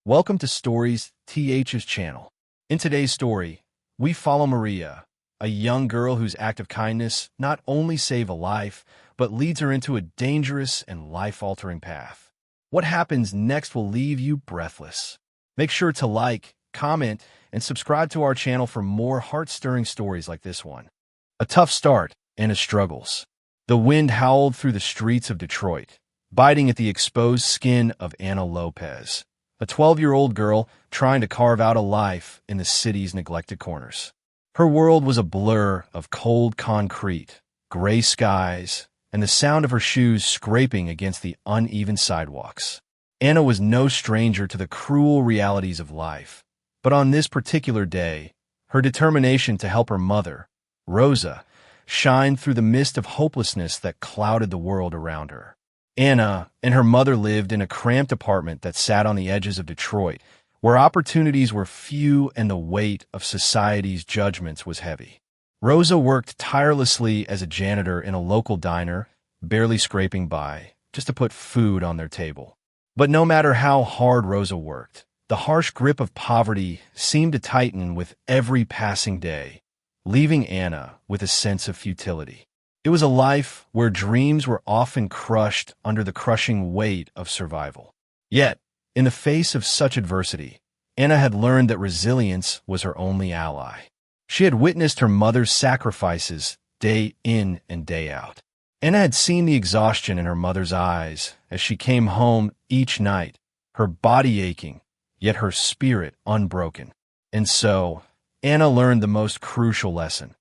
Welcome to Stories TH's channel. In today's story, we follow Maria, a young girl whose act of kindness not only saved a life, but leads her into a dangerous and life-altering path. What happens next will leave you breathless. Make sure to like, comment, and subscribe to our channel for more heart-stirring stories like this one. A tough start, Anna's struggles. The wind howled through the streets of Detroit, biting at the exposed skin of Anna Lopez, a 12-year-old girl trying to carve out a life in the city's neglected corners. Her world was a blur of cold concrete, gray skies, and the sound of her shoes scraping against the uneven sidewalks. Anna was no stranger to the cruel realities of life, but on this particular day, her determination to help her mother, Rosa, shined through the mist of hopelessness that clouded the world around her. Anna and her mother lived in a cramped apartment that sat on the edges of Detroit, where opportunities were few and the weight of society's judgments was heavy. Rosa worked tirelessly as a janitor in a local diner, barely scraping by, just to put food on their table. But no matter how hard Rosa worked, the harsh grip of poverty seemed to tighten with every passing day, leaving Anna with a sense of futility. It was a life where dreams were often crushed under the crushing weight of survival. Yet, in the face of such adversity, Anna had learned that resilience was her only ally. She had witnessed her mother's sacrifices day in and day out. Anna had seen the exhaustion in her mother's eyes as she came home each night, her body aching, yet her spirit unbroken. And so, Anna learned the most crucial lesson.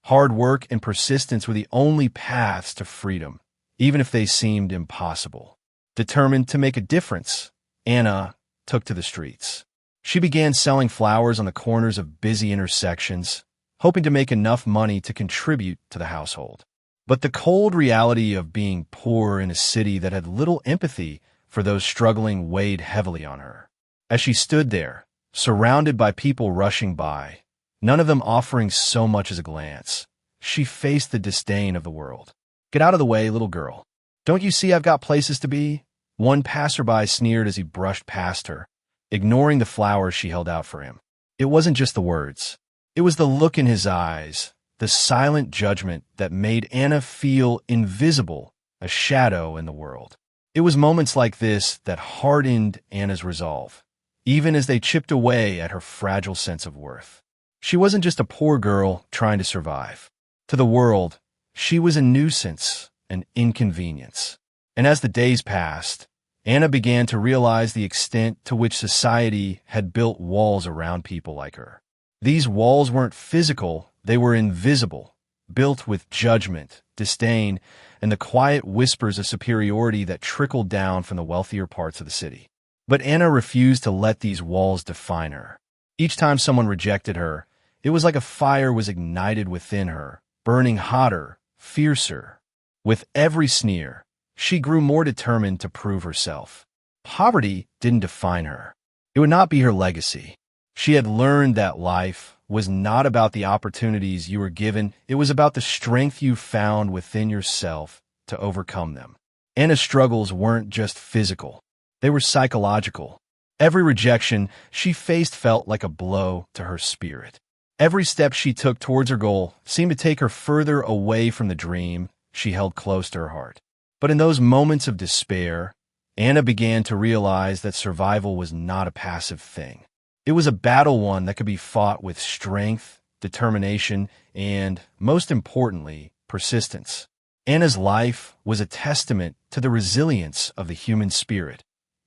Hard work and persistence were the only paths to freedom, even if they seemed impossible. Determined to make a difference, Anna took to the streets. She began selling flowers on the corners of busy intersections, hoping to make enough money to contribute to the household. But the cold reality of being poor in a city that had little empathy for those struggling weighed heavily on her. As she stood there, surrounded by people rushing by, none of them offering so much as a glance, she faced the disdain of the world. "Get out of the way, little girl. Don't you see I've got places to be?" One passerby sneered as he brushed past her, ignoring the flowers she held out for him. It wasn't just the words. It was the look in his eyes, the silent judgment that made Anna feel invisible, a shadow in the world. It was moments like this that hardened Anna's resolve, even as they chipped away at her fragile sense of worth. She wasn't just a poor girl trying to survive. To the world, she was a nuisance, an inconvenience. And as the days passed, Anna began to realize the extent to which society had built walls around people like her. These walls weren't physical, they were invisible, built with judgment, disdain, and the quiet whispers of superiority that trickled down from the wealthier parts of the city. But Anna refused to let these walls define her. Each time someone rejected her, it was like a fire was ignited within her, burning hotter, fiercer. With every sneer, she grew more determined to prove herself. Poverty didn't define her. It would not be her legacy. She had learned that life was not about the opportunities you were given, it was about the strength you found within yourself to overcome them. Anna's struggles weren't just physical, they were psychological. Every rejection she faced felt like a blow to her spirit. Every step she took towards her goal seemed to take her further away from the dream she held close to her heart. But in those moments of despair, Anna began to realize that survival was not a passive thing. It was a battle one that could be fought with strength, determination, and, most importantly, persistence. Anna's life was a testament to the resilience of the human spirit,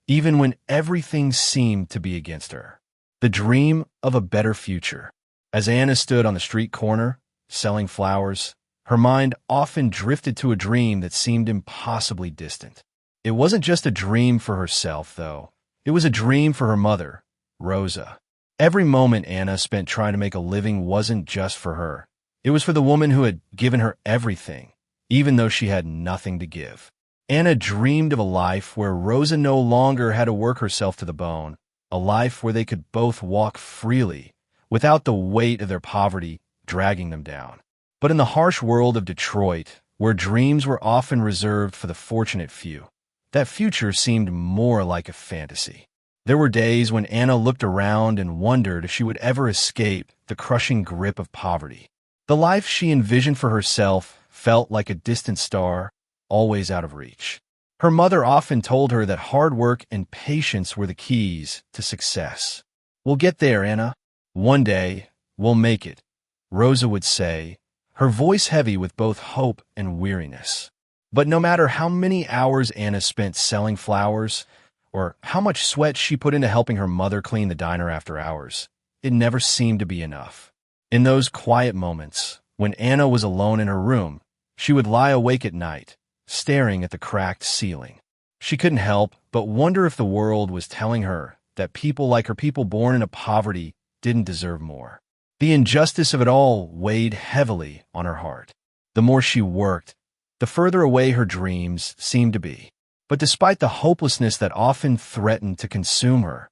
even when everything seemed to be against her. The dream of a better future. As Anna stood on the street corner, selling flowers, her mind often drifted to a dream that seemed impossibly distant. It wasn't just a dream for herself, though. It was a dream for her mother, Rosa. Every moment Anna spent trying to make a living wasn't just for her. It was for the woman who had given her everything, even though she had nothing to give. Anna dreamed of a life where Rosa no longer had to work herself to the bone, a life where they could both walk freely, without the weight of their poverty dragging them down. But in the harsh world of Detroit, where dreams were often reserved for the fortunate few, that future seemed more like a fantasy. There were days when Anna looked around and wondered if she would ever escape the crushing grip of poverty. The life she envisioned for herself felt like a distant star, always out of reach. Her mother often told her that hard work and patience were the keys to success. "We'll get there, Anna. One day, we'll make it," Rosa would say, her voice heavy with both hope and weariness. But no matter how many hours Anna spent selling flowers, or how much sweat she put into helping her mother clean the diner after hours, it never seemed to be enough. In those quiet moments, when Anna was alone in her room, she would lie awake at night, staring at the cracked ceiling. She couldn't help but wonder if the world was telling her that people like her, people born into poverty, didn't deserve more. The injustice of it all weighed heavily on her heart. The more she worked, the further away her dreams seemed to be. But despite the hopelessness that often threatened to consume her,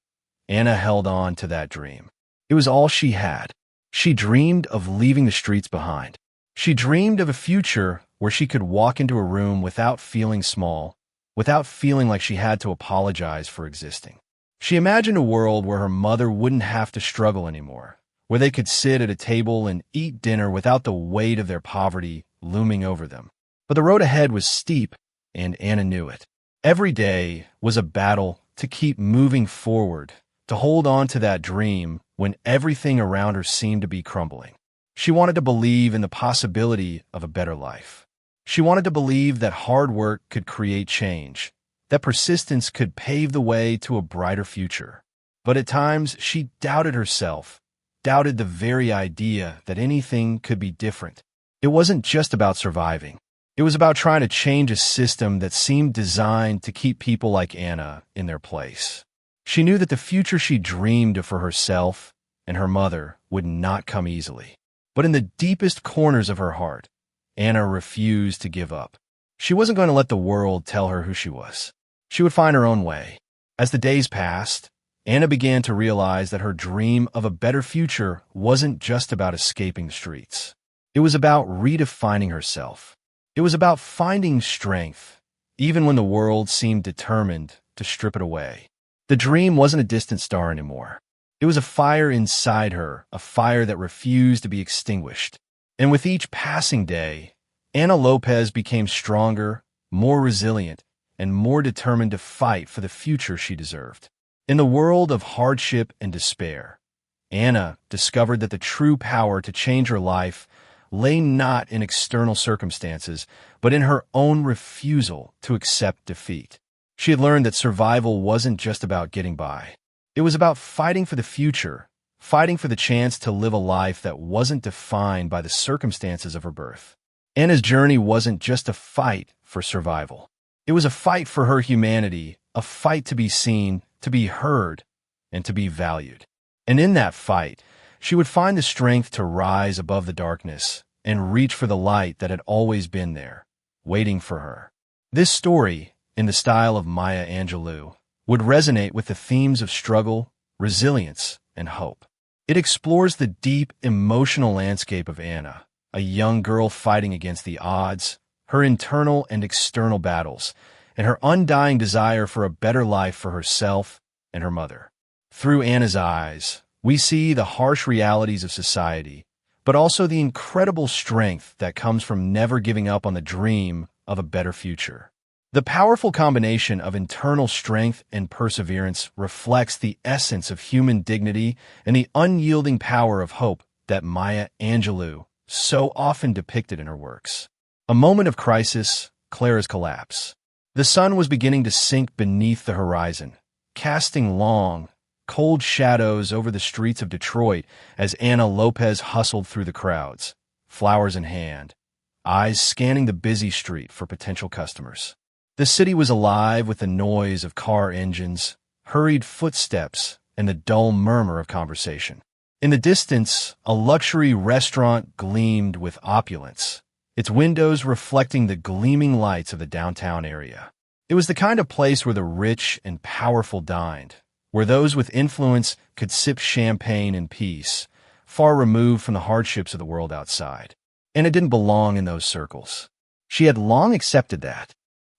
Anna held on to that dream. It was all she had. She dreamed of leaving the streets behind. She dreamed of a future where she could walk into a room without feeling small, without feeling like she had to apologize for existing. She imagined a world where her mother wouldn't have to struggle anymore, where they could sit at a table and eat dinner without the weight of their poverty looming over them. But the road ahead was steep, and Anna knew it. Every day was a battle to keep moving forward, to hold on to that dream when everything around her seemed to be crumbling. She wanted to believe in the possibility of a better life. She wanted to believe that hard work could create change, that persistence could pave the way to a brighter future. But at times, she doubted herself, doubted the very idea that anything could be different. It wasn't just about surviving. It was about trying to change a system that seemed designed to keep people like Anna in their place. She knew that the future she dreamed of for herself and her mother would not come easily. But in the deepest corners of her heart, Anna refused to give up. She wasn't going to let the world tell her who she was. She would find her own way. As the days passed, Anna began to realize that her dream of a better future wasn't just about escaping the streets. It was about redefining herself. It was about finding strength, even when the world seemed determined to strip it away. The dream wasn't a distant star anymore. It was a fire inside her, a fire that refused to be extinguished. And with each passing day, Anna Lopez became stronger, more resilient, and more determined to fight for the future she deserved. In the world of hardship and despair, Anna discovered that the true power to change her life lay not in external circumstances, but in her own refusal to accept defeat. She had learned that survival wasn't just about getting by. It was about fighting for the future, fighting for the chance to live a life that wasn't defined by the circumstances of her birth. Anna's journey wasn't just a fight for survival. It was a fight for her humanity, a fight to be seen, to be heard, and to be valued. And in that fight, she would find the strength to rise above the darkness and reach for the light that had always been there, waiting for her. This story, in the style of Maya Angelou, would resonate with the themes of struggle, resilience, and hope. It explores the deep emotional landscape of Anna, a young girl fighting against the odds, her internal and external battles, and her undying desire for a better life for herself and her mother. Through Anna's eyes, we see the harsh realities of society, but also the incredible strength that comes from never giving up on the dream of a better future. The powerful combination of internal strength and perseverance reflects the essence of human dignity and the unyielding power of hope that Maya Angelou so often depicted in her works. A moment of crisis, Clara's collapse. The sun was beginning to sink beneath the horizon, casting long, cold shadows over the streets of Detroit as Anna Lopez hustled through the crowds, flowers in hand, eyes scanning the busy street for potential customers. The city was alive with the noise of car engines, hurried footsteps, and the dull murmur of conversation. In the distance, a luxury restaurant gleamed with opulence, its windows reflecting the gleaming lights of the downtown area. It was the kind of place where the rich and powerful dined, where those with influence could sip champagne in peace, far removed from the hardships of the world outside. Anna didn't belong in those circles. She had long accepted that.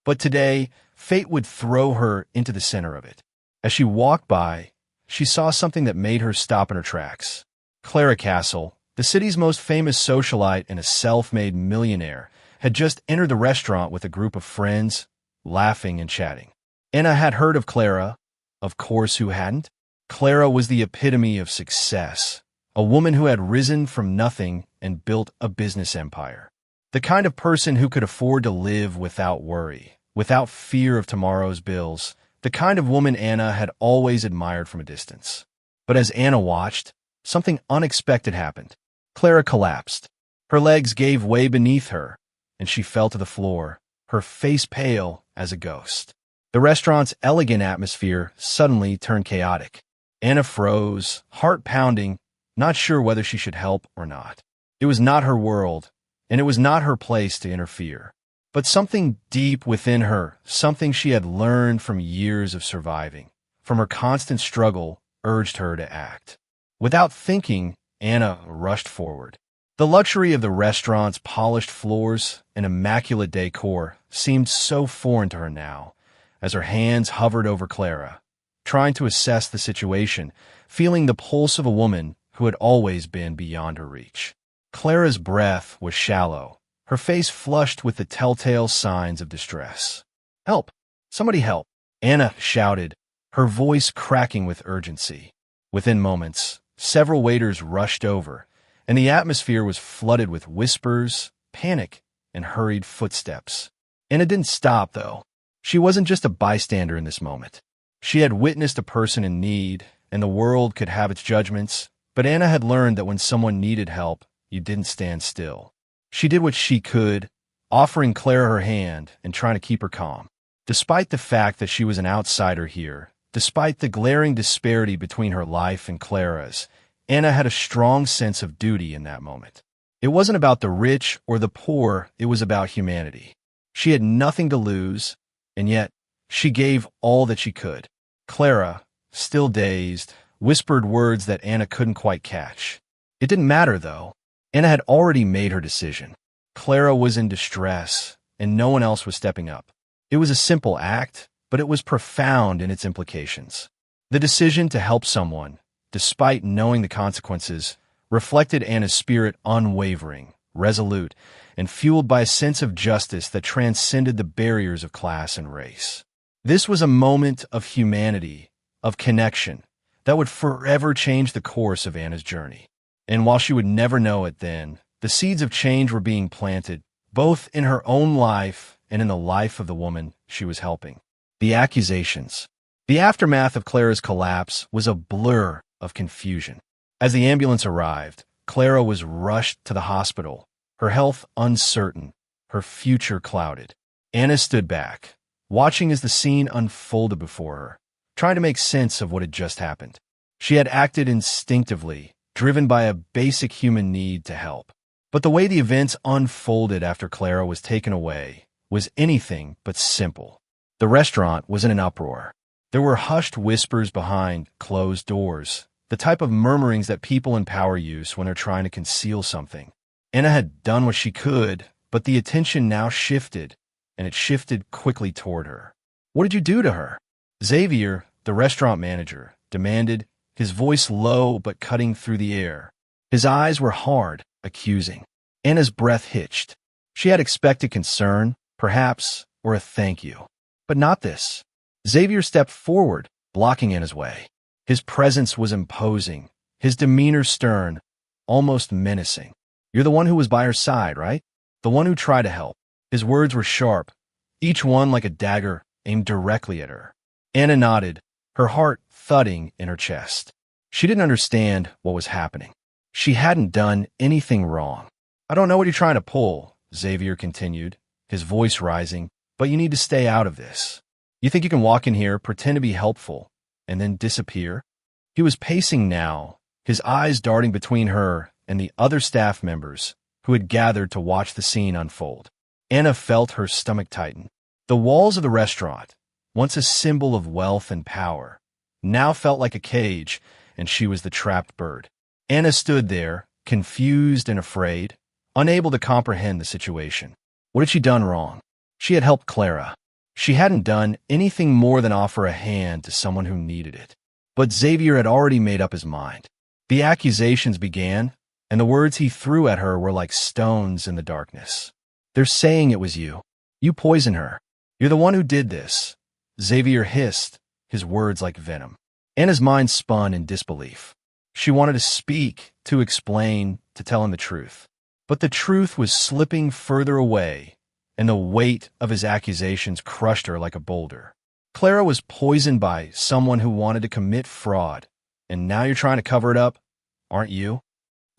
But today, fate would throw her into the center of it. As she walked by, she saw something that made her stop in her tracks. Clara Castle, the city's most famous socialite and a self-made millionaire, had just entered the restaurant with a group of friends, laughing and chatting. Anna had heard of Clara. Of course, who hadn't? Clara was the epitome of success, a woman who had risen from nothing and built a business empire. The kind of person who could afford to live without worry, without fear of tomorrow's bills, the kind of woman Anna had always admired from a distance. But as Anna watched, something unexpected happened. Clara collapsed. Her legs gave way beneath her, and she fell to the floor, her face pale as a ghost. The restaurant's elegant atmosphere suddenly turned chaotic. Anna froze, heart pounding, not sure whether she should help or not. It was not her world, and it was not her place to interfere. But something deep within her, something she had learned from years of surviving, from her constant struggle, urged her to act. Without thinking, Anna rushed forward. The luxury of the restaurant's polished floors and immaculate decor seemed so foreign to her now, as her hands hovered over Clara, trying to assess the situation, feeling the pulse of a woman who had always been beyond her reach. Clara's breath was shallow, her face flushed with the telltale signs of distress. "Help! Somebody help!" Anna shouted, her voice cracking with urgency. Within moments, several waiters rushed over, and the atmosphere was flooded with whispers, panic, and hurried footsteps. Anna didn't stop, though. She wasn't just a bystander in this moment. She had witnessed a person in need, and the world could have its judgments, but Anna had learned that when someone needed help, you didn't stand still. She did what she could, offering Clara her hand and trying to keep her calm. Despite the fact that she was an outsider here, despite the glaring disparity between her life and Clara's, Anna had a strong sense of duty in that moment. It wasn't about the rich or the poor, it was about humanity. She had nothing to lose, and yet she gave all that she could. Clara, still dazed, whispered words that Anna couldn't quite catch. It didn't matter, though. Anna had already made her decision. Clara was in distress, and no one else was stepping up. It was a simple act, but it was profound in its implications. The decision to help someone, despite knowing the consequences, reflected Anna's spirit unwavering, resolute, and fueled by a sense of justice that transcended the barriers of class and race. This was a moment of humanity, of connection, that would forever change the course of Anna's journey. And while she would never know it then, the seeds of change were being planted, both in her own life and in the life of the woman she was helping. The accusations. The aftermath of Clara's collapse was a blur of confusion. As the ambulance arrived, Clara was rushed to the hospital, her health uncertain, her future clouded. Anna stood back, watching as the scene unfolded before her, trying to make sense of what had just happened. She had acted instinctively, driven by a basic human need to help. But the way the events unfolded after Clara was taken away was anything but simple. The restaurant was in an uproar. There were hushed whispers behind closed doors, the type of murmurings that people in power use when they're trying to conceal something. Anna had done what she could, but the attention now shifted, and it shifted quickly toward her. "What did you do to her?" Xavier, the restaurant manager, demanded, his voice low but cutting through the air. His eyes were hard, accusing. Anna's breath hitched. She had expected concern, perhaps, or a thank you. But not this. Xavier stepped forward, blocking Anna's way. His presence was imposing, his demeanor stern, almost menacing. "You're the one who was by her side, right? The one who tried to help." His words were sharp, each one like a dagger aimed directly at her. Anna nodded, her heart thudding in her chest. She didn't understand what was happening. She hadn't done anything wrong. "I don't know what you're trying to pull," Xavier continued, his voice rising, "but you need to stay out of this. You think you can walk in here, pretend to be helpful, and then disappear?" He was pacing now, his eyes darting between her and the other staff members who had gathered to watch the scene unfold. Anna felt her stomach tighten. The walls of the restaurant, once a symbol of wealth and power, now felt like a cage, and she was the trapped bird. Anna stood there, confused and afraid, unable to comprehend the situation. What had she done wrong? She had helped Clara. She hadn't done anything more than offer a hand to someone who needed it. But Xavier had already made up his mind. The accusations began, and the words he threw at her were like stones in the darkness. "They're saying it was you. You poisoned her. You're the one who did this." Xavier hissed, his words like venom. Anna's mind spun in disbelief. She wanted to speak, to explain, to tell him the truth. But the truth was slipping further away, and the weight of his accusations crushed her like a boulder. Clara was poisoned by someone who wanted to commit fraud, and now you're trying to cover it up, aren't you?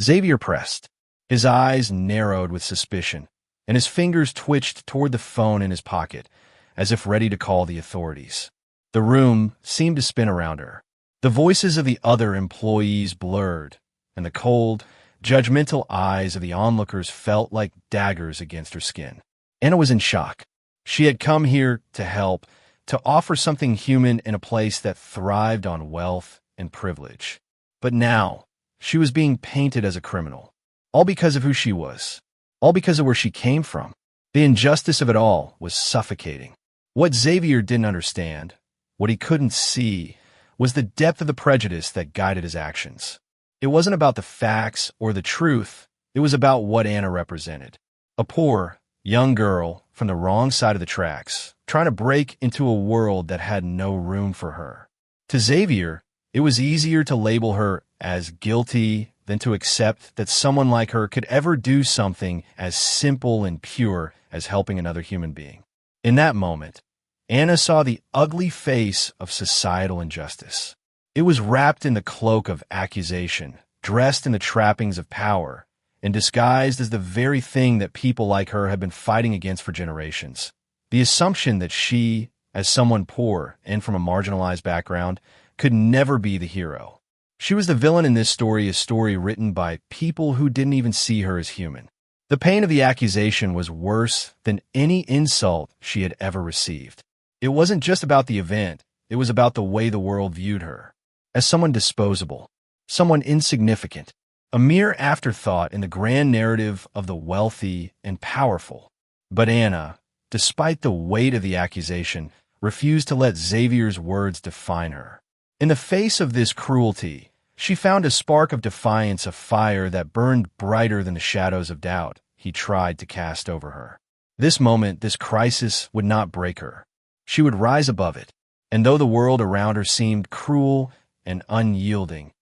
Xavier pressed. His eyes narrowed with suspicion, and his fingers twitched toward the phone in his pocket, as if ready to call the authorities. The room seemed to spin around her. The voices of the other employees blurred, and the cold, judgmental eyes of the onlookers felt like daggers against her skin. Anna was in shock. She had come here to help, to offer something human in a place that thrived on wealth and privilege. But now, she was being painted as a criminal, all because of who she was, all because of where she came from. The injustice of it all was suffocating. What Xavier didn't understand, what he couldn't see, was the depth of the prejudice that guided his actions. It wasn't about the facts or the truth, it was about what Anna represented. A poor, young girl from the wrong side of the tracks, trying to break into a world that had no room for her. To Xavier, it was easier to label her as guilty than to accept that someone like her could ever do something as simple and pure as helping another human being. In that moment, Anna saw the ugly face of societal injustice. It was wrapped in the cloak of accusation, dressed in the trappings of power, and disguised as the very thing that people like her had been fighting against for generations. The assumption that she, as someone poor and from a marginalized background, could never be the hero. She was the villain in this story, a story written by people who didn't even see her as human. The pain of the accusation was worse than any insult she had ever received. It wasn't just about the event, it was about the way the world viewed her. As someone disposable, someone insignificant, a mere afterthought in the grand narrative of the wealthy and powerful. But Anna, despite the weight of the accusation, refused to let Xavier's words define her. In the face of this cruelty, she found a spark of defiance, a fire that burned brighter than the shadows of doubt he tried to cast over her. This moment, this crisis, would not break her. She would rise above it, and though the world around her seemed cruel and unyielding,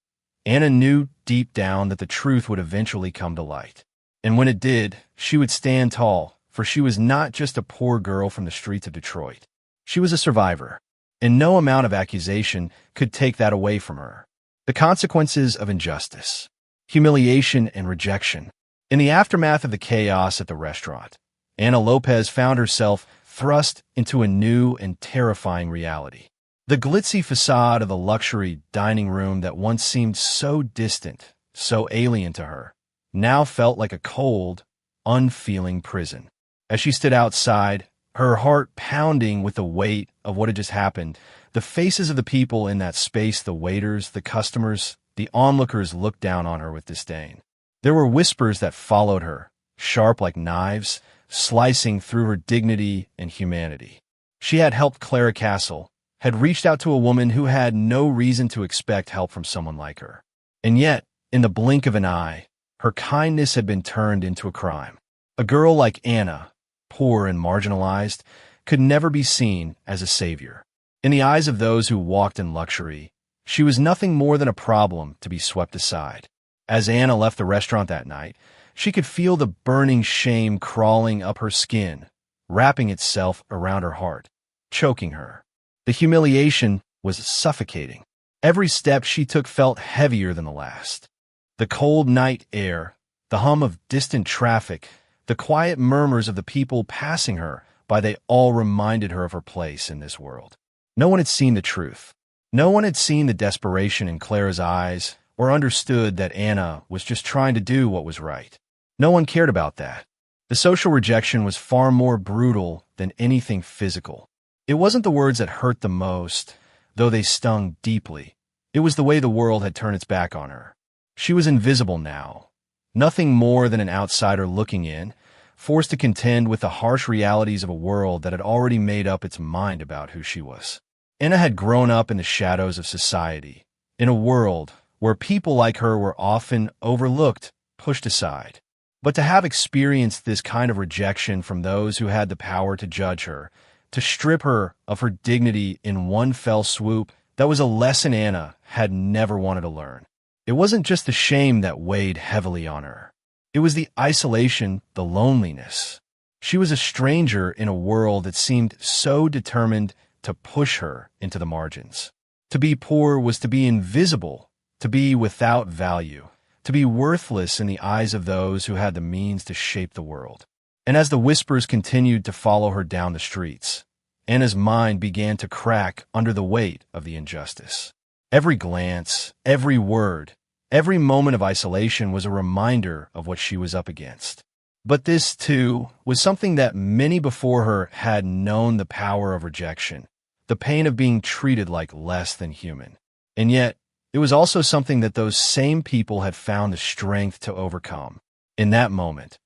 Anna knew deep down that the truth would eventually come to light. And when it did, she would stand tall, for she was not just a poor girl from the streets of Detroit. She was a survivor, and no amount of accusation could take that away from her. The consequences of injustice, humiliation, and rejection. In the aftermath of the chaos at the restaurant, Anna Lopez found herself thrust into a new and terrifying reality. The glitzy facade of the luxury dining room that once seemed so distant, so alien to her, now felt like a cold, unfeeling prison. As she stood outside, her heart pounding with the weight of what had just happened, the faces of the people in that space, the waiters, the customers, the onlookers, looked down on her with disdain. There were whispers that followed her, sharp like knives, slicing through her dignity and humanity. She had helped Clara Castle, had reached out to a woman who had no reason to expect help from someone like her. And yet, in the blink of an eye, her kindness had been turned into a crime. A girl like Anna, poor and marginalized, could never be seen as a savior. In the eyes of those who walked in luxury, she was nothing more than a problem to be swept aside. As Anna left the restaurant that night, she could feel the burning shame crawling up her skin, wrapping itself around her heart, choking her. The humiliation was suffocating. Every step she took felt heavier than the last. The cold night air, the hum of distant traffic, the quiet murmurs of the people passing her by, they all reminded her of her place in this world. No one had seen the truth. No one had seen the desperation in Clara's eyes or understood that Anna was just trying to do what was right. No one cared about that. The social rejection was far more brutal than anything physical. It wasn't the words that hurt the most, though they stung deeply. It was the way the world had turned its back on her. She was invisible now, nothing more than an outsider looking in, forced to contend with the harsh realities of a world that had already made up its mind about who she was. Anna had grown up in the shadows of society, in a world where people like her were often overlooked, pushed aside. But to have experienced this kind of rejection from those who had the power to judge her, to strip her of her dignity in one fell swoop, that was a lesson Anna had never wanted to learn. It wasn't just the shame that weighed heavily on her. It was the isolation, the loneliness. She was a stranger in a world that seemed so determined to push her into the margins. To be poor was to be invisible, to be without value, to be worthless in the eyes of those who had the means to shape the world. And as the whispers continued to follow her down the streets, Anna's mind began to crack under the weight of the injustice. Every glance, every word, every moment of isolation was a reminder of what she was up against. But this, too, was something that many before her had known: the power of rejection, the pain of being treated like less than human. And yet, it was also something that those same people had found the strength to overcome. In that moment,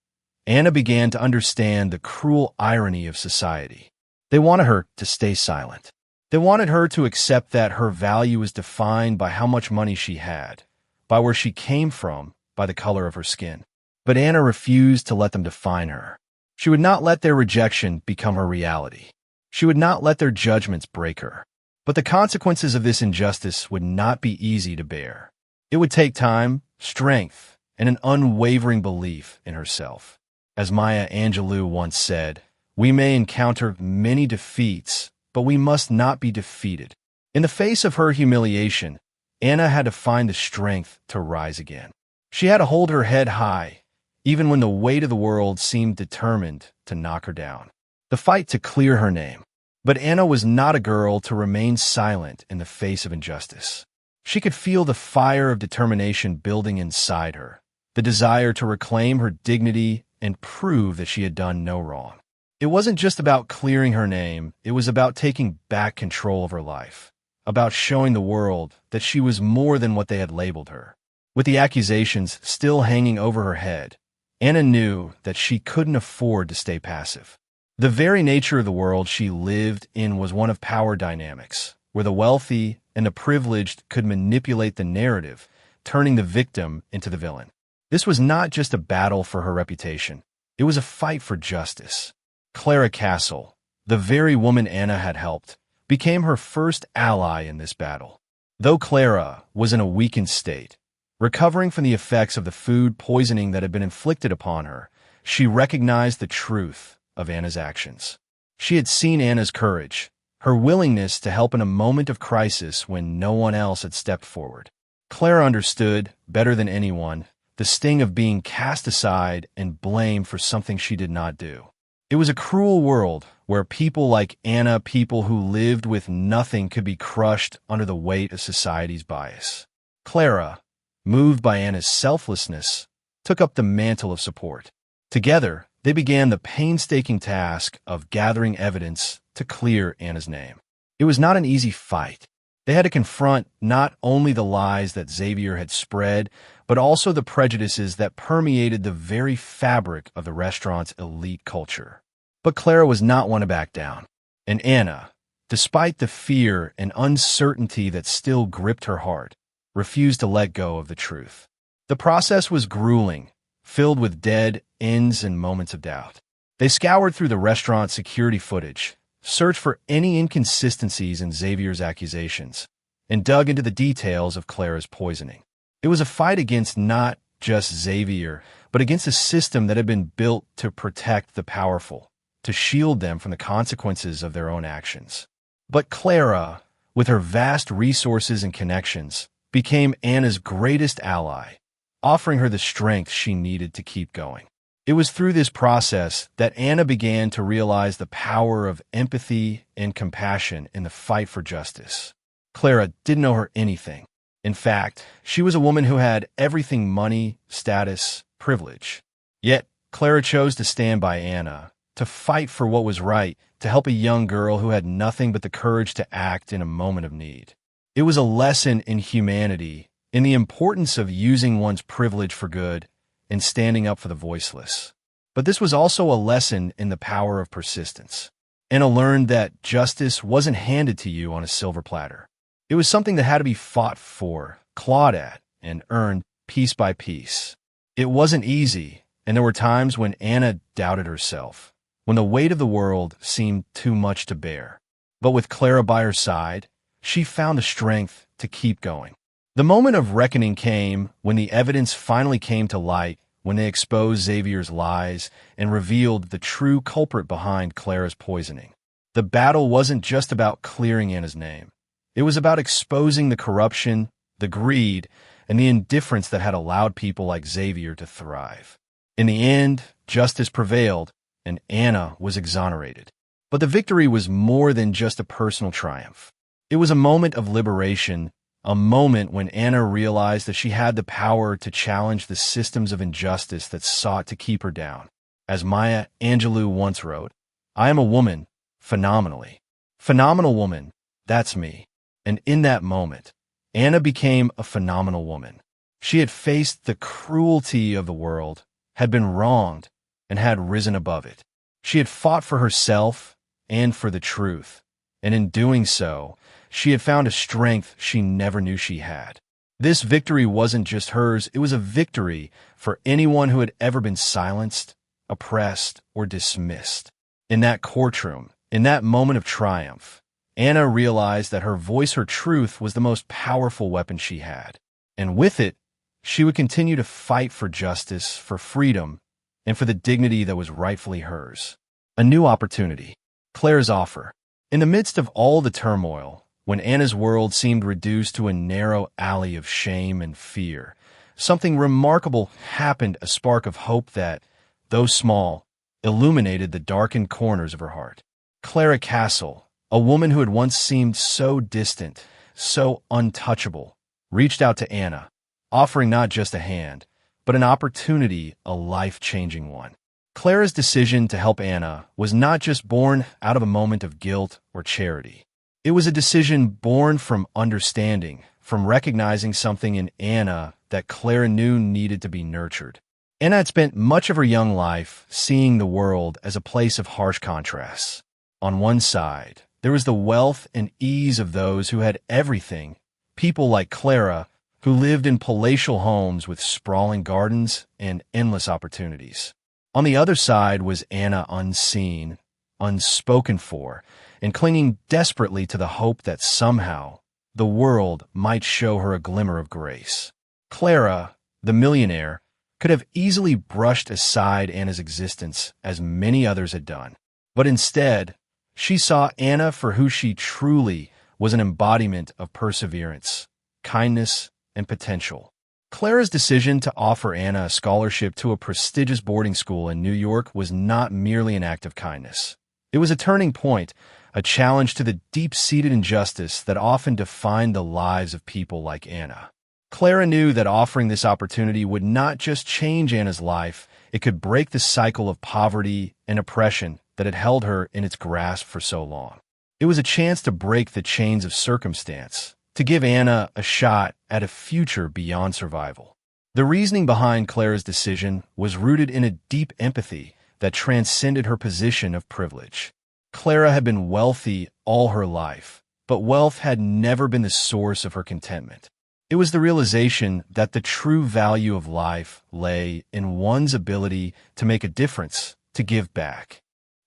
Anna began to understand the cruel irony of society. They wanted her to stay silent. They wanted her to accept that her value was defined by how much money she had, by where she came from, by the color of her skin. But Anna refused to let them define her. She would not let their rejection become her reality. She would not let their judgments break her. But the consequences of this injustice would not be easy to bear. It would take time, strength, and an unwavering belief in herself. As Maya Angelou once said, "We may encounter many defeats, but we must not be defeated." In the face of her humiliation, Anna had to find the strength to rise again. She had to hold her head high, even when the weight of the world seemed determined to knock her down. The fight to clear her name. But Anna was not a girl to remain silent in the face of injustice. She could feel the fire of determination building inside her, the desire to reclaim her dignity and prove that she had done no wrong. It wasn't just about clearing her name, it was about taking back control of her life, about showing the world that she was more than what they had labeled her. With the accusations still hanging over her head, Anna knew that she couldn't afford to stay passive. The very nature of the world she lived in was one of power dynamics, where the wealthy and the privileged could manipulate the narrative, turning the victim into the villain. This was not just a battle for her reputation. It was a fight for justice. Clara Castle, the very woman Anna had helped, became her first ally in this battle. Though Clara was in a weakened state, recovering from the effects of the food poisoning that had been inflicted upon her, she recognized the truth of Anna's actions. She had seen Anna's courage, her willingness to help in a moment of crisis when no one else had stepped forward. Clara understood, better than anyone, the sting of being cast aside and blamed for something she did not do. It was a cruel world where people like Anna, people who lived with nothing, could be crushed under the weight of society's bias. Clara, moved by Anna's selflessness, took up the mantle of support. Together, they began the painstaking task of gathering evidence to clear Anna's name. It was not an easy fight. They had to confront not only the lies that Xavier had spread, but also the prejudices that permeated the very fabric of the restaurant's elite culture. But Clara was not one to back down. And Anna, despite the fear and uncertainty that still gripped her heart, refused to let go of the truth. The process was grueling, filled with dead ends and moments of doubt. They scoured through the restaurant's security footage, searched for any inconsistencies in Xavier's accusations, and dug into the details of Clara's poisoning. It was a fight against not just Xavier, but against a system that had been built to protect the powerful, to shield them from the consequences of their own actions. But Clara, with her vast resources and connections, became Anna's greatest ally, offering her the strength she needed to keep going. It was through this process that Anna began to realize the power of empathy and compassion in the fight for justice. Clara didn't owe her anything. In fact, she was a woman who had everything: money, status, privilege. Yet, Clara chose to stand by Anna, to fight for what was right, to help a young girl who had nothing but the courage to act in a moment of need. It was a lesson in humanity, in the importance of using one's privilege for good and standing up for the voiceless. But this was also a lesson in the power of persistence. Anna learned that justice wasn't handed to you on a silver platter. It was something that had to be fought for, clawed at, and earned piece by piece. It wasn't easy, and there were times when Anna doubted herself, when the weight of the world seemed too much to bear. But with Clara by her side, she found the strength to keep going. The moment of reckoning came when the evidence finally came to light, when they exposed Xavier's lies and revealed the true culprit behind Clara's poisoning. The battle wasn't just about clearing Anna's name. It was about exposing the corruption, the greed, and the indifference that had allowed people like Xavier to thrive. In the end, justice prevailed, and Anna was exonerated. But the victory was more than just a personal triumph. It was a moment of liberation, a moment when Anna realized that she had the power to challenge the systems of injustice that sought to keep her down. As Maya Angelou once wrote, "I am a woman, phenomenally. Phenomenal woman, that's me." And in that moment, Anna became a phenomenal woman. She had faced the cruelty of the world, had been wronged, and had risen above it. She had fought for herself and for the truth, and in doing so, she had found a strength she never knew she had. This victory wasn't just hers, it was a victory for anyone who had ever been silenced, oppressed, or dismissed. In that courtroom, in that moment of triumph, Anna realized that her voice, her truth, was the most powerful weapon she had. And with it, she would continue to fight for justice, for freedom, and for the dignity that was rightfully hers. A new opportunity. Claire's offer. In the midst of all the turmoil, when Anna's world seemed reduced to a narrow alley of shame and fear, something remarkable happened, a spark of hope that, though small, illuminated the darkened corners of her heart. Clara Castle, a woman who had once seemed so distant, so untouchable, reached out to Anna, offering not just a hand, but an opportunity, a life-changing one. Clara's decision to help Anna was not just born out of a moment of guilt or charity. It was a decision born from understanding, from recognizing something in Anna that Clara knew needed to be nurtured. Anna had spent much of her young life seeing the world as a place of harsh contrasts. On one side, there was the wealth and ease of those who had everything, people like Clara, who lived in palatial homes with sprawling gardens and endless opportunities. On the other side was Anna, unseen, unspoken for, and clinging desperately to the hope that somehow the world might show her a glimmer of grace. Clara, the millionaire, could have easily brushed aside Anna's existence, as many others had done. But instead, she saw Anna for who she truly was, an embodiment of perseverance, kindness, and potential. Clara's decision to offer Anna a scholarship to a prestigious boarding school in New York was not merely an act of kindness. It was a turning point, a challenge to the deep-seated injustice that often defined the lives of people like Anna. Clara knew that offering this opportunity would not just change Anna's life, it could break the cycle of poverty and oppression that had held her in its grasp for so long. It was a chance to break the chains of circumstance, to give Anna a shot at a future beyond survival. The reasoning behind Clara's decision was rooted in a deep empathy that transcended her position of privilege. Clara had been wealthy all her life, but wealth had never been the source of her contentment. It was the realization that the true value of life lay in one's ability to make a difference, to give back.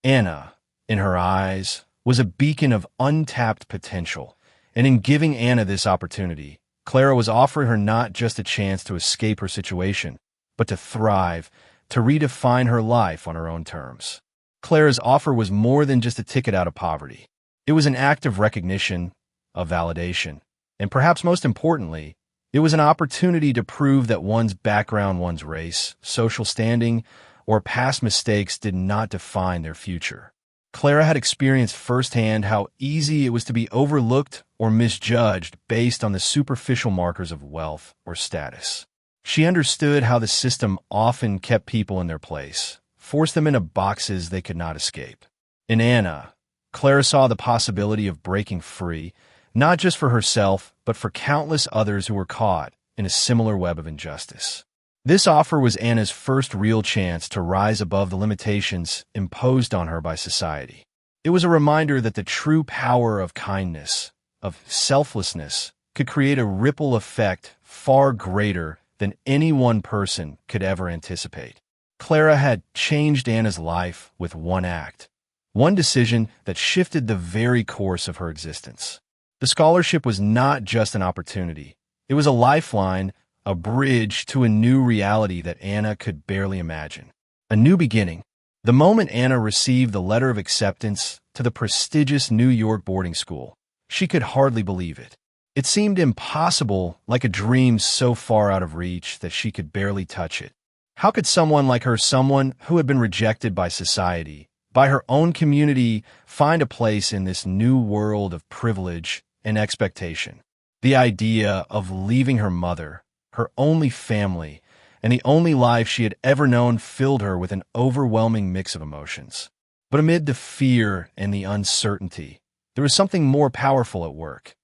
Anna, in her eyes, was a beacon of untapped potential, and in giving Anna this opportunity, Clara was offering her not just a chance to escape her situation, but to thrive, to redefine her life on her own terms. Clara's offer was more than just a ticket out of poverty. It was an act of recognition, of validation, and perhaps most importantly, it was an opportunity to prove that one's background, one's race, social standing, or past mistakes did not define their future. Clara had experienced firsthand how easy it was to be overlooked or misjudged based on the superficial markers of wealth or status. She understood how the system often kept people in their place, forced them into boxes they could not escape. In Anna, Clara saw the possibility of breaking free, not just for herself, but for countless others who were caught in a similar web of injustice. This offer was Anna's first real chance to rise above the limitations imposed on her by society. It was a reminder that the true power of kindness, of selflessness, could create a ripple effect far greater than any one person could ever anticipate. Clara had changed Anna's life with one act, one decision that shifted the very course of her existence. The scholarship was not just an opportunity. It was a lifeline, a bridge to a new reality that Anna could barely imagine. A new beginning. The moment Anna received the letter of acceptance to the prestigious New York boarding school, she could hardly believe it. It seemed impossible, like a dream so far out of reach that she could barely touch it. How could someone like her, someone who had been rejected by society, by her own community, find a place in this new world of privilege and expectation? The idea of leaving her mother, her only family, and the only life she had ever known filled her with an overwhelming mix of emotions. But amid the fear and the uncertainty, there was something more powerful at work.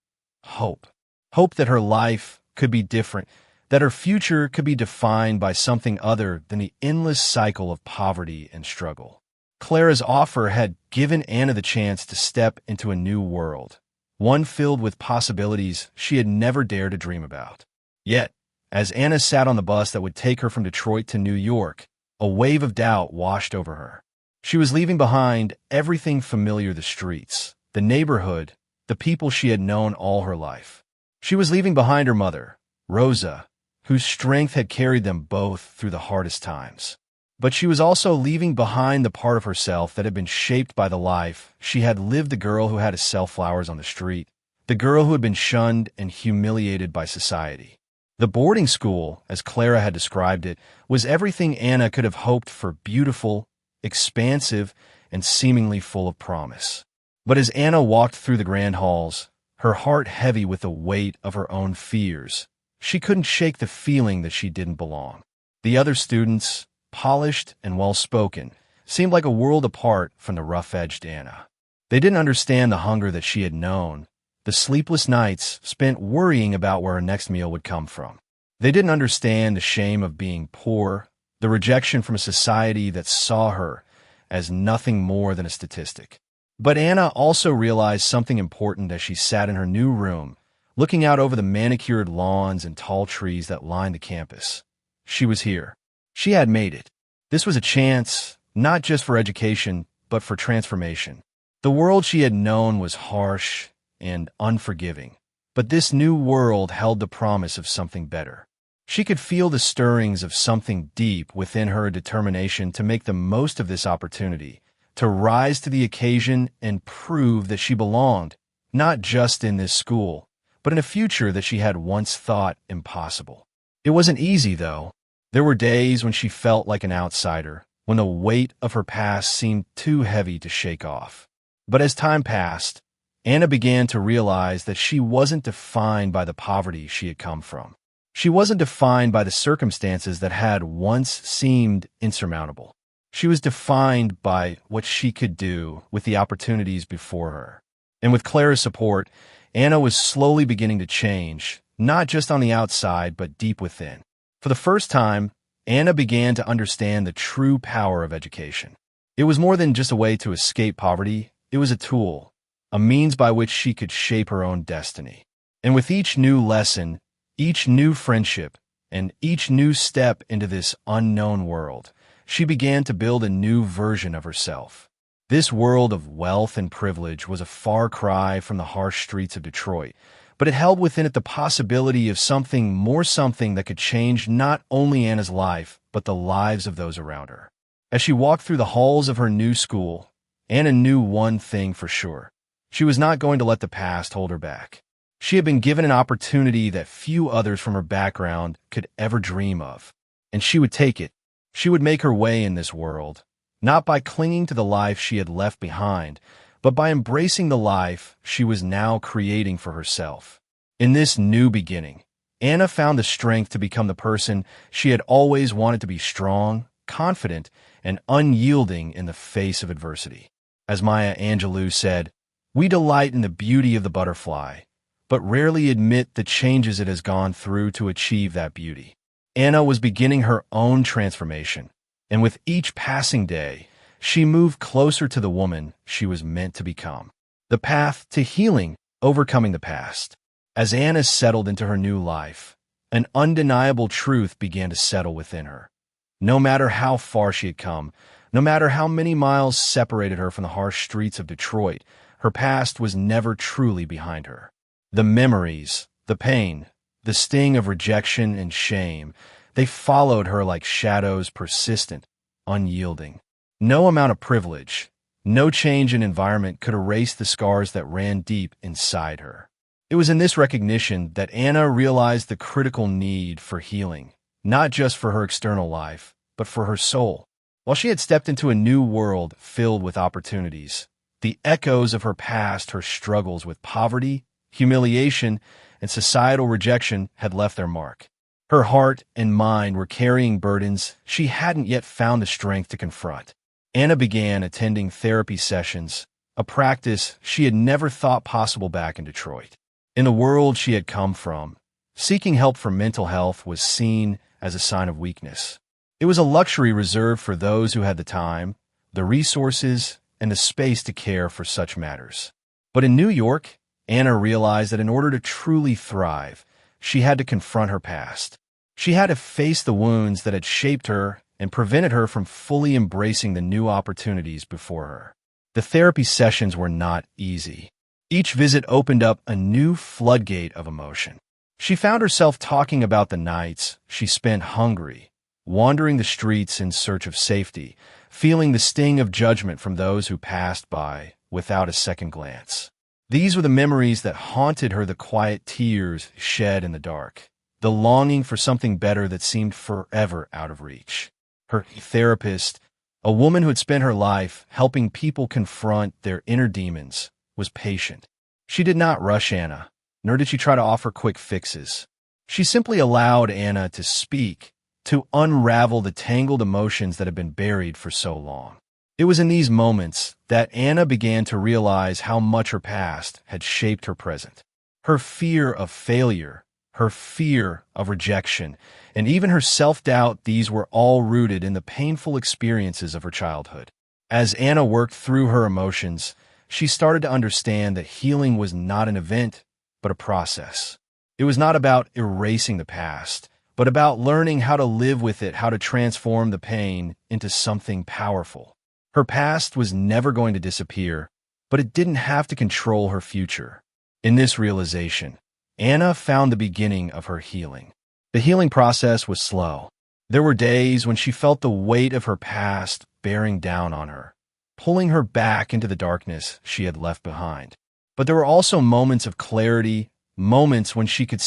Hope. Hope that her life could be different, that her future could be defined by something other than the endless cycle of poverty and struggle. Clara's offer had given Anna the chance to step into a new world, one filled with possibilities she had never dared to dream about. Yet, as Anna sat on the bus that would take her from Detroit to New York, a wave of doubt washed over her. She was leaving behind everything familiar: the streets, the neighborhood, the people she had known all her life. She was leaving behind her mother, Rosa, whose strength had carried them both through the hardest times. But she was also leaving behind the part of herself that had been shaped by the life she had lived, the girl who had to sell flowers on the street, the girl who had been shunned and humiliated by society. The boarding school, as Clara had described it, was everything Anna could have hoped for: beautiful, expansive, and seemingly full of promise. But as Anna walked through the grand halls, her heart heavy with the weight of her own fears, she couldn't shake the feeling that she didn't belong. The other students, polished and well-spoken, seemed like a world apart from the rough-edged Anna. They didn't understand the hunger that she had known, the sleepless nights spent worrying about where her next meal would come from. They didn't understand the shame of being poor, the rejection from a society that saw her as nothing more than a statistic. But Anna also realized something important as she sat in her new room, looking out over the manicured lawns and tall trees that lined the campus. She was here. She had made it. This was a chance, not just for education, but for transformation. The world she had known was harsh and unforgiving, but this new world held the promise of something better. She could feel the stirrings of something deep within her, a determination to make the most of this opportunity, to rise to the occasion and prove that she belonged, not just in this school, but in a future that she had once thought impossible. It wasn't easy, though. There were days when she felt like an outsider, when the weight of her past seemed too heavy to shake off. But as time passed, Anna began to realize that she wasn't defined by the poverty she had come from. She wasn't defined by the circumstances that had once seemed insurmountable. She was defined by what she could do with the opportunities before her. And with Clara's support, Anna was slowly beginning to change, not just on the outside, but deep within. For the first time, Anna began to understand the true power of education. It was more than just a way to escape poverty. It was a tool, a means by which she could shape her own destiny. And with each new lesson, each new friendship, and each new step into this unknown world, she began to build a new version of herself. This world of wealth and privilege was a far cry from the harsh streets of Detroit, but it held within it the possibility of something more, something that could change not only Anna's life, but the lives of those around her. As she walked through the halls of her new school, Anna knew one thing for sure. She was not going to let the past hold her back. She had been given an opportunity that few others from her background could ever dream of, and she would take it. She would make her way in this world, not by clinging to the life she had left behind, but by embracing the life she was now creating for herself. In this new beginning, Anna found the strength to become the person she had always wanted to be: strong, confident, and unyielding in the face of adversity. As Maya Angelou said, "We delight in the beauty of the butterfly, but rarely admit the changes it has gone through to achieve that beauty." Anna was beginning her own transformation, and with each passing day, she moved closer to the woman she was meant to become. The path to healing, overcoming the past. As Anna settled into her new life, an undeniable truth began to settle within her. No matter how far she had come, no matter how many miles separated her from the harsh streets of Detroit, her past was never truly behind her. The memories, the pain, the sting of rejection and shame, they followed her like shadows, persistent, unyielding. No amount of privilege, no change in environment could erase the scars that ran deep inside her. It was in this recognition that Anna realized the critical need for healing, not just for her external life, but for her soul. While she had stepped into a new world filled with opportunities, the echoes of her past, her struggles with poverty, humiliation, and societal rejection had left their mark. Her heart and mind were carrying burdens she hadn't yet found the strength to confront. Anna began attending therapy sessions, a practice she had never thought possible back in Detroit. In the world she had come from, seeking help for mental health was seen as a sign of weakness. It was a luxury reserved for those who had the time, the resources, and the space to care for such matters. But in New York, Anna realized that in order to truly thrive, she had to confront her past. She had to face the wounds that had shaped her and prevented her from fully embracing the new opportunities before her. The therapy sessions were not easy. Each visit opened up a new floodgate of emotion. She found herself talking about the nights she spent hungry, wandering the streets in search of safety, feeling the sting of judgment from those who passed by without a second glance. These were the memories that haunted her, the quiet tears shed in the dark, the longing for something better that seemed forever out of reach. Her therapist, a woman who had spent her life helping people confront their inner demons, was patient. She did not rush Anna, nor did she try to offer quick fixes. She simply allowed Anna to speak, to unravel the tangled emotions that had been buried for so long. It was in these moments that Anna began to realize how much her past had shaped her present. Her fear of failure, her fear of rejection, and even her self-doubt, these were all rooted in the painful experiences of her childhood. As Anna worked through her emotions, she started to understand that healing was not an event, but a process. It was not about erasing the past, but about learning how to live with it, how to transform the pain into something powerful. Her past was never going to disappear, but it didn't have to control her future. In this realization, Anna found the beginning of her healing. The healing process was slow. There were days when she felt the weight of her past bearing down on her, pulling her back into the darkness she had left behind. But there were also moments of clarity, moments when she could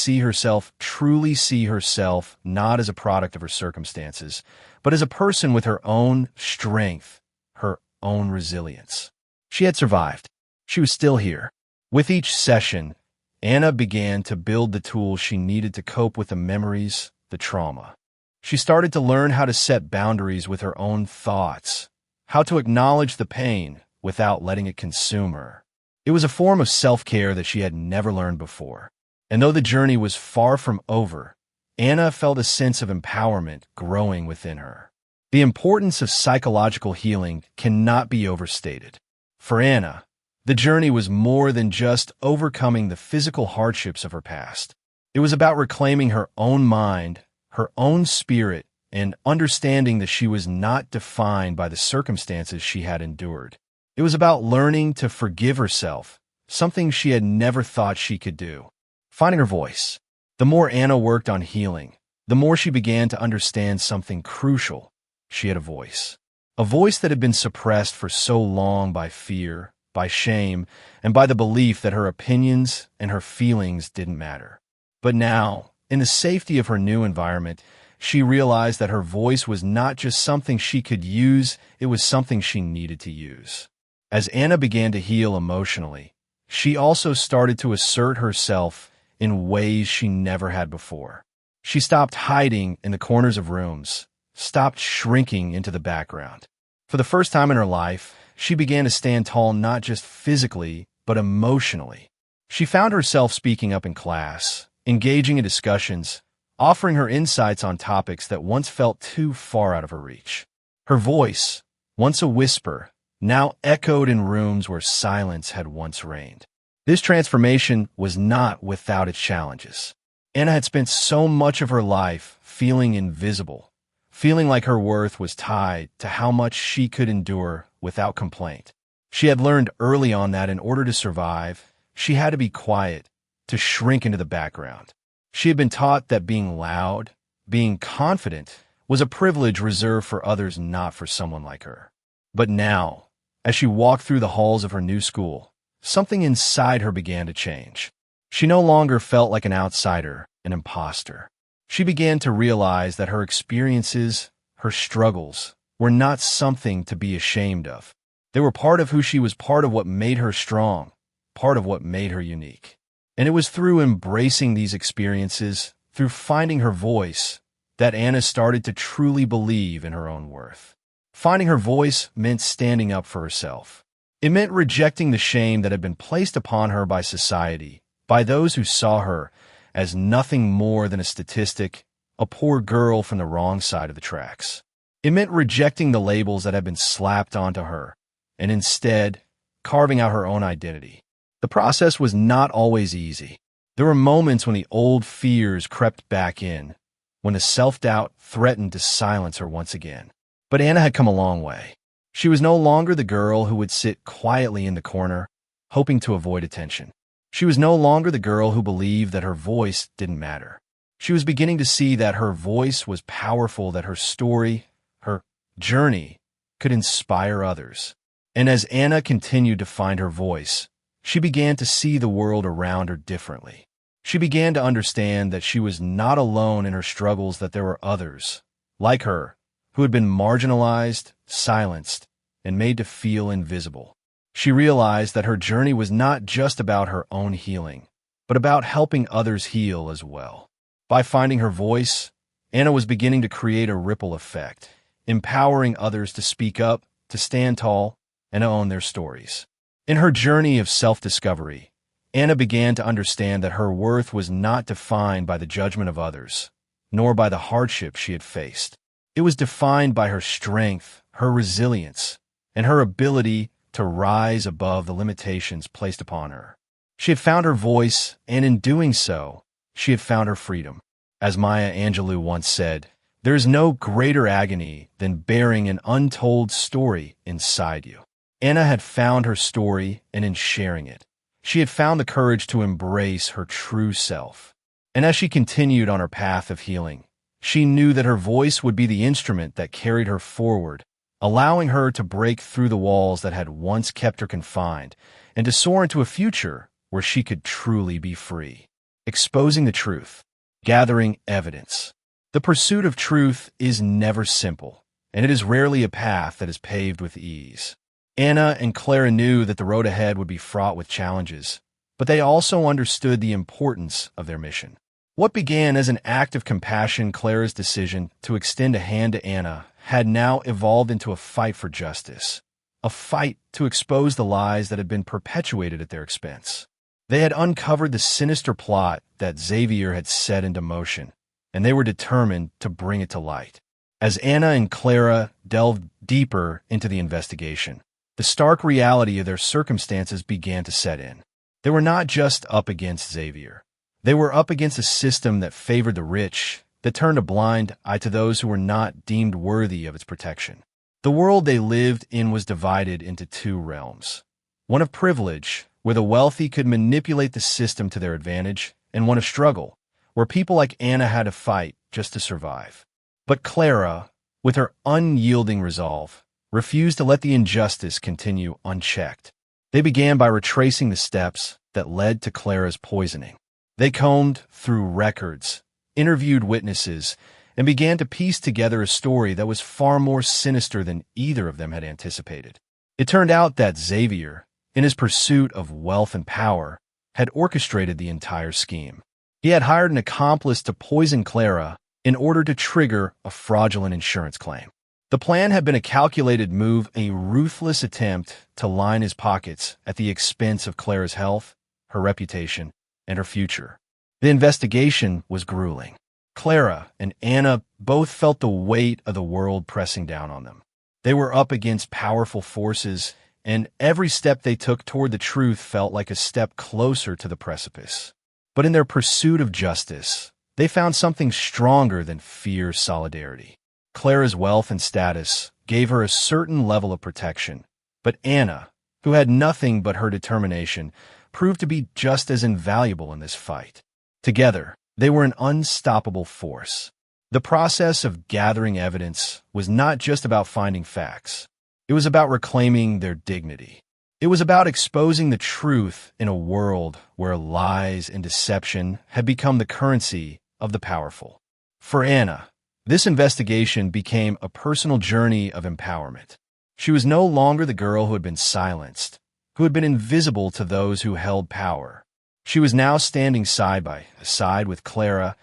truly see herself, not as a product of her circumstances, but as a person with her own strength, her own resilience. She had survived. She was still here. With each session, Anna began to build the tools she needed to cope with the memories, the trauma. She started to learn how to set boundaries with her own thoughts, how to acknowledge the pain without letting it consume her. It was a form of self-care that she had never learned before. And though the journey was far from over, Anna felt a sense of empowerment growing within her. The importance of psychological healing cannot be overstated. For Anna, the journey was more than just overcoming the physical hardships of her past. It was about reclaiming her own mind, her own spirit, and understanding that she was not defined by the circumstances she had endured. It was about learning to forgive herself, something she had never thought she could do. Finding her voice. The more Anna worked on healing, the more she began to understand something crucial. She had a voice that had been suppressed for so long by fear, by shame, and by the belief that her opinions and her feelings didn't matter. But now, in the safety of her new environment, she realized that her voice was not just something she could use, it was something she needed to use. As Anna began to heal emotionally, she also started to assert herself in ways she never had before. She stopped hiding in the corners of rooms, stopped shrinking into the background. For the first time in her life, she began to stand tall not just physically, but emotionally. She found herself speaking up in class, engaging in discussions, offering her insights on topics that once felt too far out of her reach. Her voice, once a whisper, now echoed in rooms where silence had once reigned. This transformation was not without its challenges. Anna had spent so much of her life feeling invisible, feeling like her worth was tied to how much she could endure without complaint. She had learned early on that in order to survive, she had to be quiet, to shrink into the background. She had been taught that being loud, being confident, was a privilege reserved for others, not for someone like her. But now, as she walked through the halls of her new school, something inside her began to change. She no longer felt like an outsider, an imposter. She began to realize that her experiences, her struggles, were not something to be ashamed of. They were part of who she was, part of what made her strong, part of what made her unique. And it was through embracing these experiences, through finding her voice, that Anna started to truly believe in her own worth. Finding her voice meant standing up for herself. It meant rejecting the shame that had been placed upon her by society, by those who saw her as nothing more than a statistic, a poor girl from the wrong side of the tracks. It meant rejecting the labels that had been slapped onto her, and instead carving out her own identity. The process was not always easy. There were moments when the old fears crept back in, when the self-doubt threatened to silence her once again. But Anna had come a long way. She was no longer the girl who would sit quietly in the corner, hoping to avoid attention. She was no longer the girl who believed that her voice didn't matter. She was beginning to see that her voice was powerful, that her story, her journey, could inspire others. And as Anna continued to find her voice, she began to see the world around her differently. She began to understand that she was not alone in her struggles, that there were others, like her, who had been marginalized, silenced, and made to feel invisible. She realized that her journey was not just about her own healing, but about helping others heal as well. By finding her voice, Anna was beginning to create a ripple effect, empowering others to speak up, to stand tall, and own their stories. In her journey of self-discovery, Anna began to understand that her worth was not defined by the judgment of others, nor by the hardship she had faced. It was defined by her strength, her resilience, and her ability to rise above the limitations placed upon her. She had found her voice, and in doing so, she had found her freedom. As Maya Angelou once said, "There is no greater agony than bearing an untold story inside you." Anna had found her story, and in sharing it, she had found the courage to embrace her true self. And as she continued on her path of healing, she knew that her voice would be the instrument that carried her forward, allowing her to break through the walls that had once kept her confined and to soar into a future where she could truly be free. Exposing the truth, gathering evidence. The pursuit of truth is never simple, and it is rarely a path that is paved with ease. Anna and Clara knew that the road ahead would be fraught with challenges, but they also understood the importance of their mission. What began as an act of compassion, Clara's decision to extend a hand to Anna, had now evolved into a fight for justice, a fight to expose the lies that had been perpetuated at their expense. They had uncovered the sinister plot that Xavier had set into motion, and they were determined to bring it to light. As Anna and Clara delved deeper into the investigation, the stark reality of their circumstances began to set in. They were not just up against Xavier. They were up against a system that favored the rich, that turned a blind eye to those who were not deemed worthy of its protection. The world they lived in was divided into two realms. One of privilege, where the wealthy could manipulate the system to their advantage, and one of struggle, where people like Anna had to fight just to survive. But Clara, with her unyielding resolve, refused to let the injustice continue unchecked. They began by retracing the steps that led to Clara's poisoning. They combed through records, interviewed witnesses, and began to piece together a story that was far more sinister than either of them had anticipated. It turned out that Xavier, in his pursuit of wealth and power, had orchestrated the entire scheme. He had hired an accomplice to poison Clara in order to trigger a fraudulent insurance claim. The plan had been a calculated move, a ruthless attempt to line his pockets at the expense of Clara's health, her reputation, and her future. The investigation was grueling. Clara and Anna both felt the weight of the world pressing down on them. They were up against powerful forces, and every step they took toward the truth felt like a step closer to the precipice. But in their pursuit of justice, they found something stronger than fierce solidarity. Clara's wealth and status gave her a certain level of protection, but Anna, who had nothing but her determination, proved to be just as invaluable in this fight. Together, they were an unstoppable force. The process of gathering evidence was not just about finding facts. It was about reclaiming their dignity. It was about exposing the truth in a world where lies and deception had become the currency of the powerful. For Anna, this investigation became a personal journey of empowerment. She was no longer the girl who had been silenced, who had been invisible to those who held power. She was now standing side by side with Clara,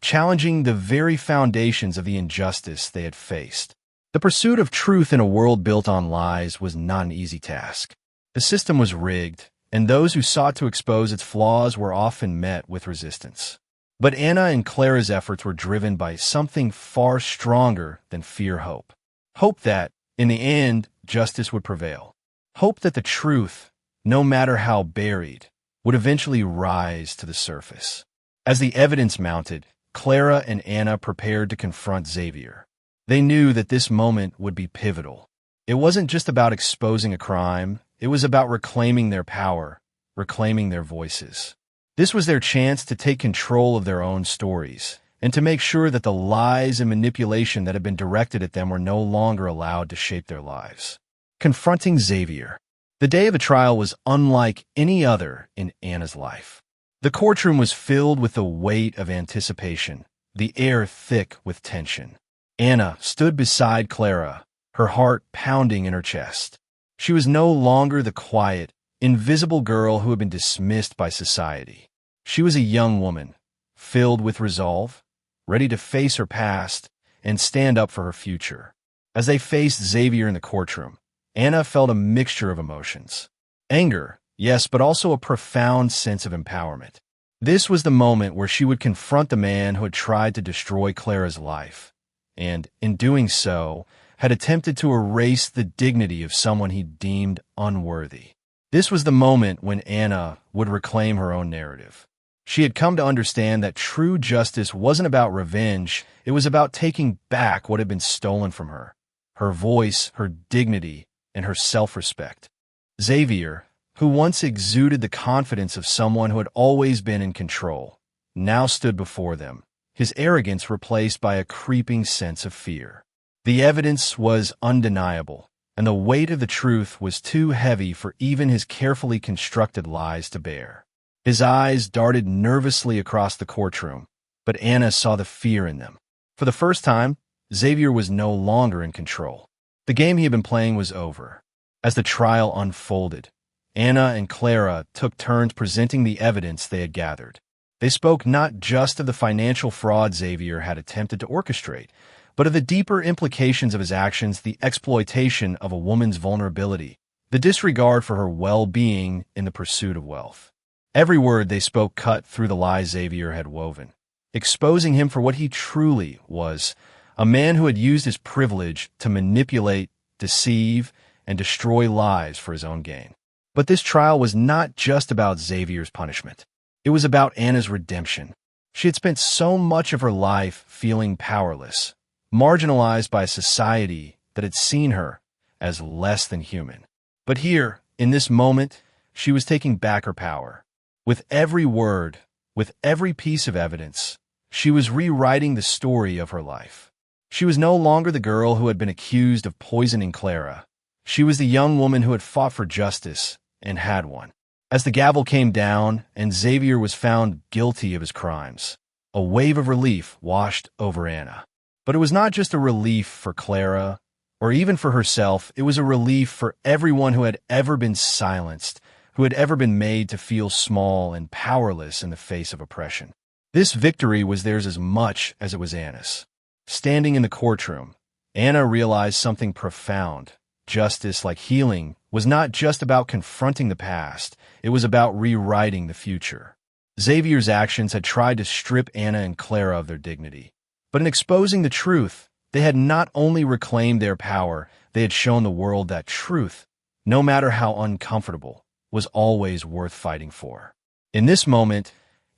challenging the very foundations of the injustice they had faced. The pursuit of truth in a world built on lies was not an easy task. The system was rigged, and those who sought to expose its flaws were often met with resistance. But Anna and Clara's efforts were driven by something far stronger than fear-hope. Hope that, in the end, justice would prevail. Hope that the truth, no matter how buried, would eventually rise to the surface. As the evidence mounted, Clara and Anna prepared to confront Xavier. They knew that this moment would be pivotal. It wasn't just about exposing a crime, it was about reclaiming their power, reclaiming their voices. This was their chance to take control of their own stories, and to make sure that the lies and manipulation that had been directed at them were no longer allowed to shape their lives. Confronting Xavier. The day of the trial was unlike any other in Anna's life. The courtroom was filled with the weight of anticipation, the air thick with tension. Anna stood beside Clara, her heart pounding in her chest. She was no longer the quiet, invisible girl who had been dismissed by society. She was a young woman, filled with resolve, ready to face her past and stand up for her future. As they faced Xavier in the courtroom, Anna felt a mixture of emotions. Anger, yes, but also a profound sense of empowerment. This was the moment where she would confront the man who had tried to destroy Clara's life, and, in doing so, had attempted to erase the dignity of someone he deemed unworthy. This was the moment when Anna would reclaim her own narrative. She had come to understand that true justice wasn't about revenge, it was about taking back what had been stolen from her, her voice, her dignity, and her self-respect. Xavier, who once exuded the confidence of someone who had always been in control, now stood before them, his arrogance replaced by a creeping sense of fear. The evidence was undeniable, and the weight of the truth was too heavy for even his carefully constructed lies to bear. His eyes darted nervously across the courtroom, but Anna saw the fear in them. For the first time, Xavier was no longer in control. The game he had been playing was over. As the trial unfolded, Anna and Clara took turns presenting the evidence they had gathered. They spoke not just of the financial fraud Xavier had attempted to orchestrate, but of the deeper implications of his actions, the exploitation of a woman's vulnerability, the disregard for her well-being in the pursuit of wealth. Every word they spoke cut through the lies Xavier had woven, exposing him for what he truly was, a man who had used his privilege to manipulate, deceive, and destroy lives for his own gain. But this trial was not just about Xavier's punishment. It was about Anna's redemption. She had spent so much of her life feeling powerless, marginalized by a society that had seen her as less than human. But here, in this moment, she was taking back her power. With every word, with every piece of evidence, she was rewriting the story of her life. She was no longer the girl who had been accused of poisoning Clara. She was the young woman who had fought for justice and had won. As the gavel came down and Xavier was found guilty of his crimes, a wave of relief washed over Anna. But it was not just a relief for Clara, or even for herself, it was a relief for everyone who had ever been silenced, who had ever been made to feel small and powerless in the face of oppression. This victory was theirs as much as it was Anna's. Standing in the courtroom, Anna realized something profound. Justice, like healing, was not just about confronting the past, it was about rewriting the future. Xavier's actions had tried to strip Anna and Clara of their dignity. But in exposing the truth, they had not only reclaimed their power, they had shown the world that truth, no matter how uncomfortable, was always worth fighting for. In this moment,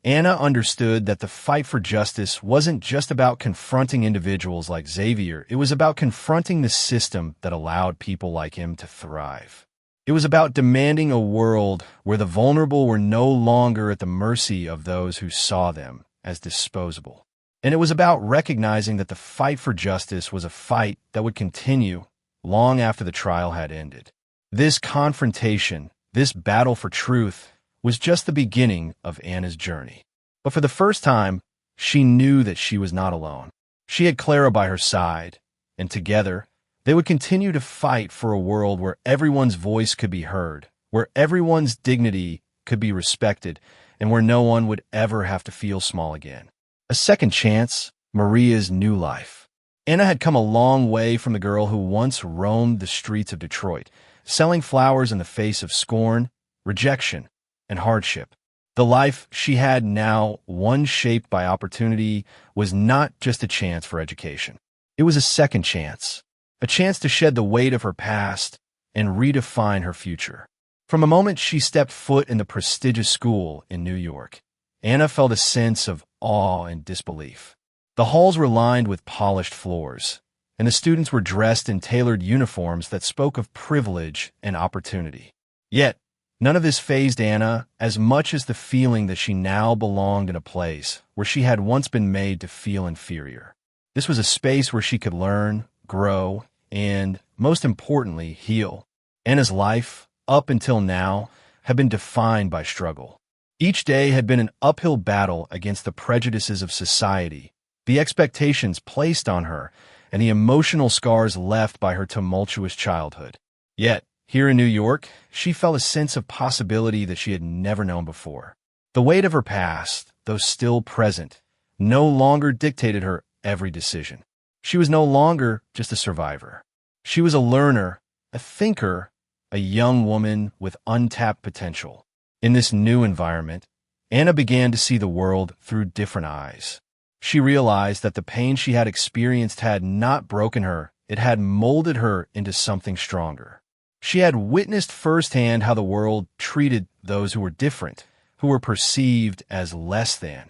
Anna understood that the fight for justice wasn't just about confronting individuals like Xavier, it was about confronting the system that allowed people like him to thrive. It was about demanding a world where the vulnerable were no longer at the mercy of those who saw them as disposable. And it was about recognizing that the fight for justice was a fight that would continue long after the trial had ended. This confrontation, this battle for truth, was just the beginning of Anna's journey. But for the first time, she knew that she was not alone. She had Clara by her side, and together, they would continue to fight for a world where everyone's voice could be heard, where everyone's dignity could be respected, and where no one would ever have to feel small again. A second chance, Maria's new life. Anna had come a long way from the girl who once roamed the streets of Detroit, selling flowers in the face of scorn, rejection, and hardship. The life she had now, one shaped by opportunity, was not just a chance for education. It was a second chance, a chance to shed the weight of her past and redefine her future. From the moment she stepped foot in the prestigious school in New York, Anna felt a sense of awe and disbelief. The halls were lined with polished floors, and the students were dressed in tailored uniforms that spoke of privilege and opportunity. Yet, none of this fazed Anna as much as the feeling that she now belonged in a place where she had once been made to feel inferior. This was a space where she could learn, grow, and, most importantly, heal. Anna's life, up until now, had been defined by struggle. Each day had been an uphill battle against the prejudices of society, the expectations placed on her, and the emotional scars left by her tumultuous childhood. Yet, here in New York, she felt a sense of possibility that she had never known before. The weight of her past, though still present, no longer dictated her every decision. She was no longer just a survivor. She was a learner, a thinker, a young woman with untapped potential. In this new environment, Anna began to see the world through different eyes. She realized that the pain she had experienced had not broken her, it had molded her into something stronger. She had witnessed firsthand how the world treated those who were different, who were perceived as less than,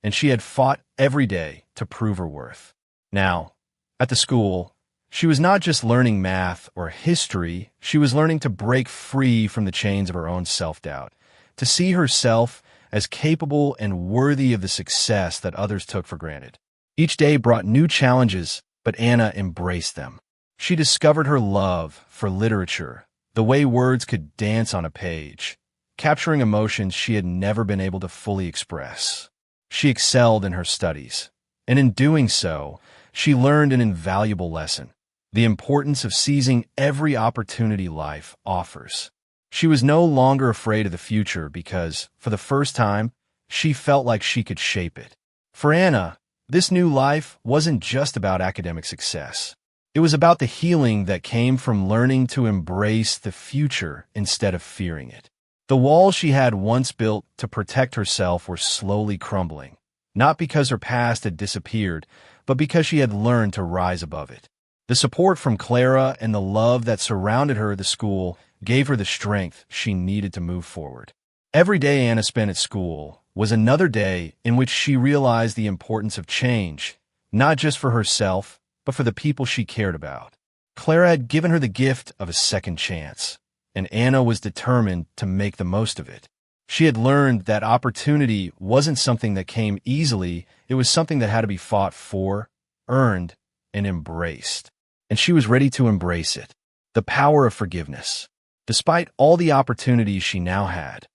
and she had fought every day to prove her worth. Now, at the school, she was not just learning math or history, she was learning to break free from the chains of her own self-doubt, to see herself as capable and worthy of the success that others took for granted. Each day brought new challenges, but Anna embraced them. She discovered her love for literature, the way words could dance on a page, capturing emotions she had never been able to fully express. She excelled in her studies, and in doing so, she learned an invaluable lesson: the importance of seizing every opportunity life offers. She was no longer afraid of the future because, for the first time, she felt like she could shape it. For Anna, this new life wasn't just about academic success. It was about the healing that came from learning to embrace the future instead of fearing it. The walls she had once built to protect herself were slowly crumbling, not because her past had disappeared, but because she had learned to rise above it. The support from Clara and the love that surrounded her at the school gave her the strength she needed to move forward. Every day Anna spent at school was another day in which she realized the importance of change, not just for herself, but for the people she cared about. Clara had given her the gift of a second chance, and Anna was determined to make the most of it. She had learned that opportunity wasn't something that came easily, it was something that had to be fought for, earned, and embraced. And she was ready to embrace it. The power of forgiveness. Despite all the opportunities she now had,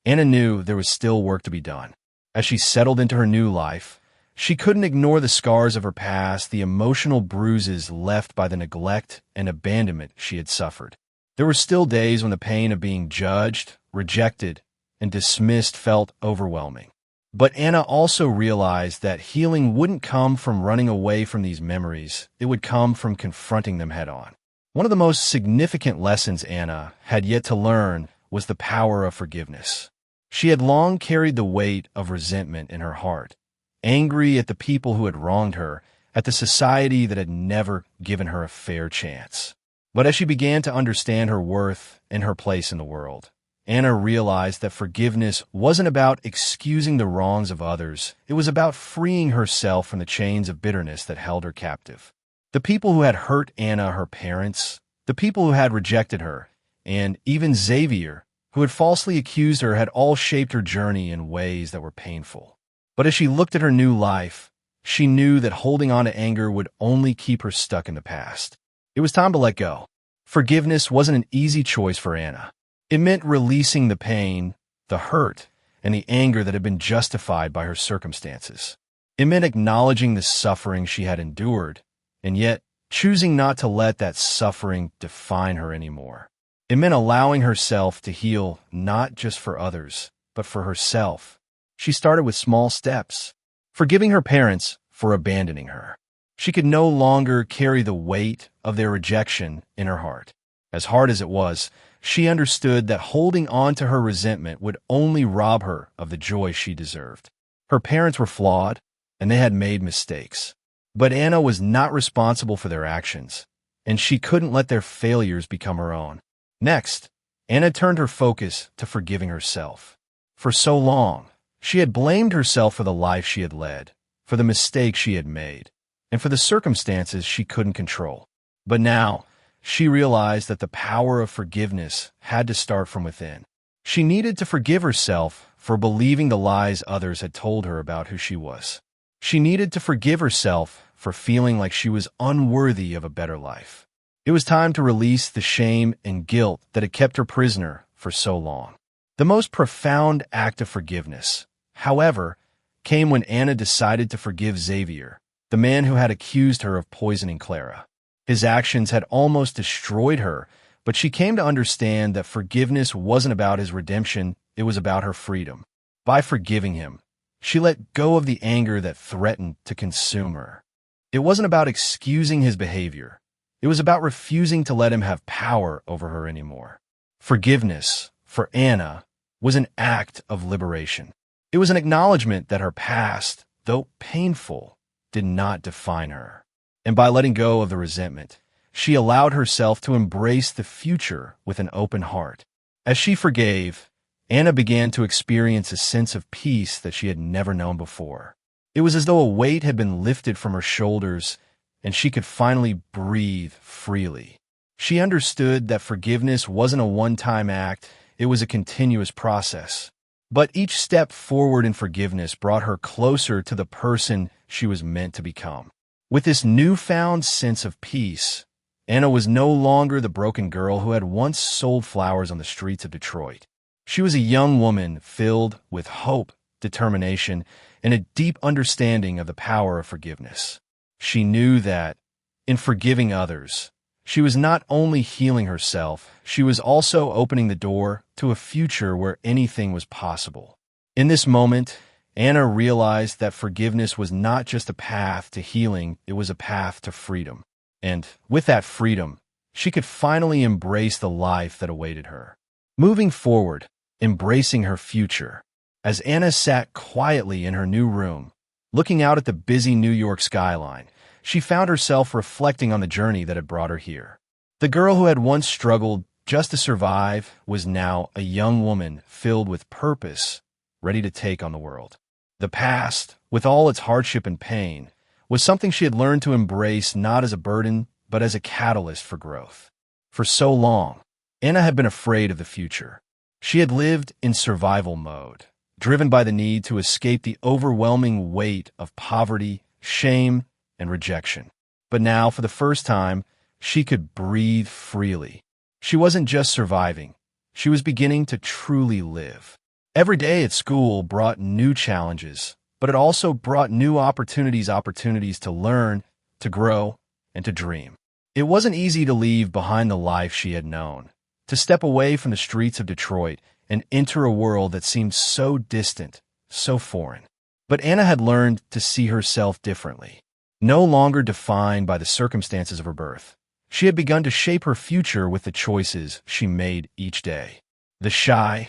Anna knew there was still work to be done. As she settled into her new life, she couldn't ignore the scars of her past, the emotional bruises left by the neglect and abandonment she had suffered. There were still days when the pain of being judged, rejected, and dismissed felt overwhelming. But Anna also realized that healing wouldn't come from running away from these memories, it would come from confronting them head-on. One of the most significant lessons Anna had yet to learn was the power of forgiveness. She had long carried the weight of resentment in her heart, angry at the people who had wronged her, at the society that had never given her a fair chance. But as she began to understand her worth and her place in the world, Anna realized that forgiveness wasn't about excusing the wrongs of others. It was about freeing herself from the chains of bitterness that held her captive. The people who had hurt Anna, her parents, the people who had rejected her, and even Xavier, who had falsely accused her, had all shaped her journey in ways that were painful. But as she looked at her new life, she knew that holding on to anger would only keep her stuck in the past. It was time to let go. Forgiveness wasn't an easy choice for Anna. It meant releasing the pain, the hurt, and the anger that had been justified by her circumstances. It meant acknowledging the suffering she had endured, and yet choosing not to let that suffering define her anymore. It meant allowing herself to heal not just for others, but for herself. She started with small steps, forgiving her parents for abandoning her. She could no longer carry the weight of their rejection in her heart. As hard as it was, she understood that holding on to her resentment would only rob her of the joy she deserved. Her parents were flawed, and they had made mistakes. But Anna was not responsible for their actions, and she couldn't let their failures become her own. Next, Anna turned her focus to forgiving herself. For so long, she had blamed herself for the life she had led, for the mistakes she had made, and for the circumstances she couldn't control. But now, she realized that the power of forgiveness had to start from within. She needed to forgive herself for believing the lies others had told her about who she was. She needed to forgive herself for feeling like she was unworthy of a better life. It was time to release the shame and guilt that had kept her prisoner for so long. The most profound act of forgiveness, however, came when Anna decided to forgive Xavier, the man who had accused her of poisoning Clara. His actions had almost destroyed her, but she came to understand that forgiveness wasn't about his redemption, it was about her freedom. By forgiving him, she let go of the anger that threatened to consume her. It wasn't about excusing his behavior. It was about refusing to let him have power over her anymore. Forgiveness, for Anna, was an act of liberation. It was an acknowledgement that her past, though painful, did not define her. And by letting go of the resentment, she allowed herself to embrace the future with an open heart. As she forgave, Anna began to experience a sense of peace that she had never known before. It was as though a weight had been lifted from her shoulders, and she could finally breathe freely. She understood that forgiveness wasn't a one-time act, it was a continuous process. But each step forward in forgiveness brought her closer to the person she was meant to become. With this newfound sense of peace, Anna was no longer the broken girl who had once sold flowers on the streets of Detroit. She was a young woman filled with hope, determination, and a deep understanding of the power of forgiveness. She knew that, in forgiving others, she was not only healing herself, she was also opening the door to a future where anything was possible. In this moment, Anna realized that forgiveness was not just a path to healing, it was a path to freedom. And with that freedom, she could finally embrace the life that awaited her. Moving forward, embracing her future. As Anna sat quietly in her new room, looking out at the busy New York skyline, she found herself reflecting on the journey that had brought her here. The girl who had once struggled just to survive was now a young woman filled with purpose, ready to take on the world. The past, with all its hardship and pain, was something she had learned to embrace not as a burden, but as a catalyst for growth. For so long, Anna had been afraid of the future. She had lived in survival mode, driven by the need to escape the overwhelming weight of poverty, shame, and rejection. But now, for the first time, she could breathe freely. She wasn't just surviving, she was beginning to truly live. Every day at school brought new challenges, but it also brought new opportunities to learn, to grow, and to dream. It wasn't easy to leave behind the life she had known, to step away from the streets of Detroit and enter a world that seemed so distant, so foreign. But Anna had learned to see herself differently. No longer defined by the circumstances of her birth, she had begun to shape her future with the choices she made each day. The shy,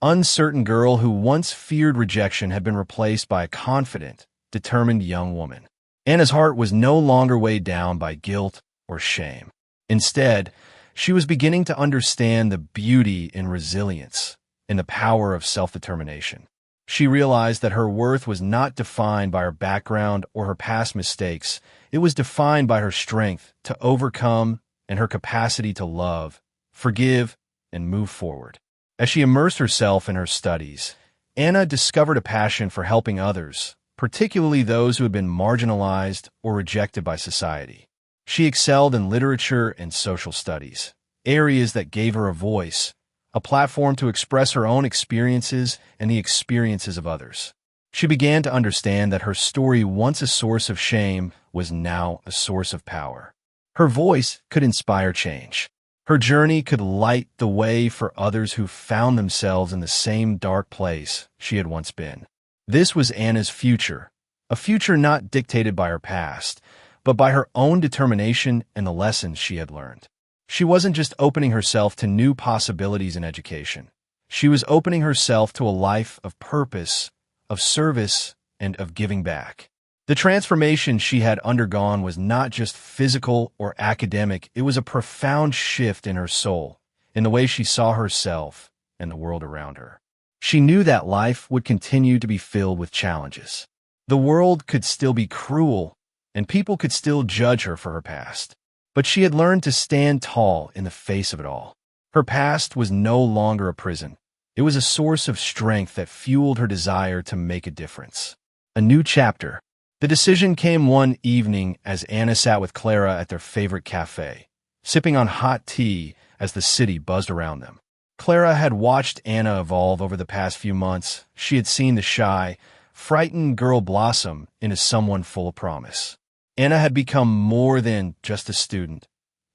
uncertain girl who once feared rejection had been replaced by a confident, determined young woman. Anna's heart was no longer weighed down by guilt or shame. Instead, she was beginning to understand the beauty in resilience and the power of self-determination. She realized that her worth was not defined by her background or her past mistakes. It was defined by her strength to overcome and her capacity to love, forgive, and move forward. As she immersed herself in her studies, Anna discovered a passion for helping others, particularly those who had been marginalized or rejected by society. She excelled in literature and social studies, areas that gave her a voice, a platform to express her own experiences and the experiences of others. She began to understand that her story, once a source of shame, was now a source of power. Her voice could inspire change. Her journey could light the way for others who found themselves in the same dark place she had once been. This was Anna's future, a future not dictated by her past, but by her own determination and the lessons she had learned. She wasn't just opening herself to new possibilities in education. She was opening herself to a life of purpose, of service, and of giving back. The transformation she had undergone was not just physical or academic, it was a profound shift in her soul, in the way she saw herself and the world around her. She knew that life would continue to be filled with challenges. The world could still be cruel, and people could still judge her for her past. But she had learned to stand tall in the face of it all. Her past was no longer a prison. It was a source of strength that fueled her desire to make a difference. A new chapter. The decision came one evening as Anna sat with Clara at their favorite cafe, sipping on hot tea as the city buzzed around them. Clara had watched Anna evolve over the past few months. She had seen the shy, frightened girl blossom into someone full of promise. Anna had become more than just a student.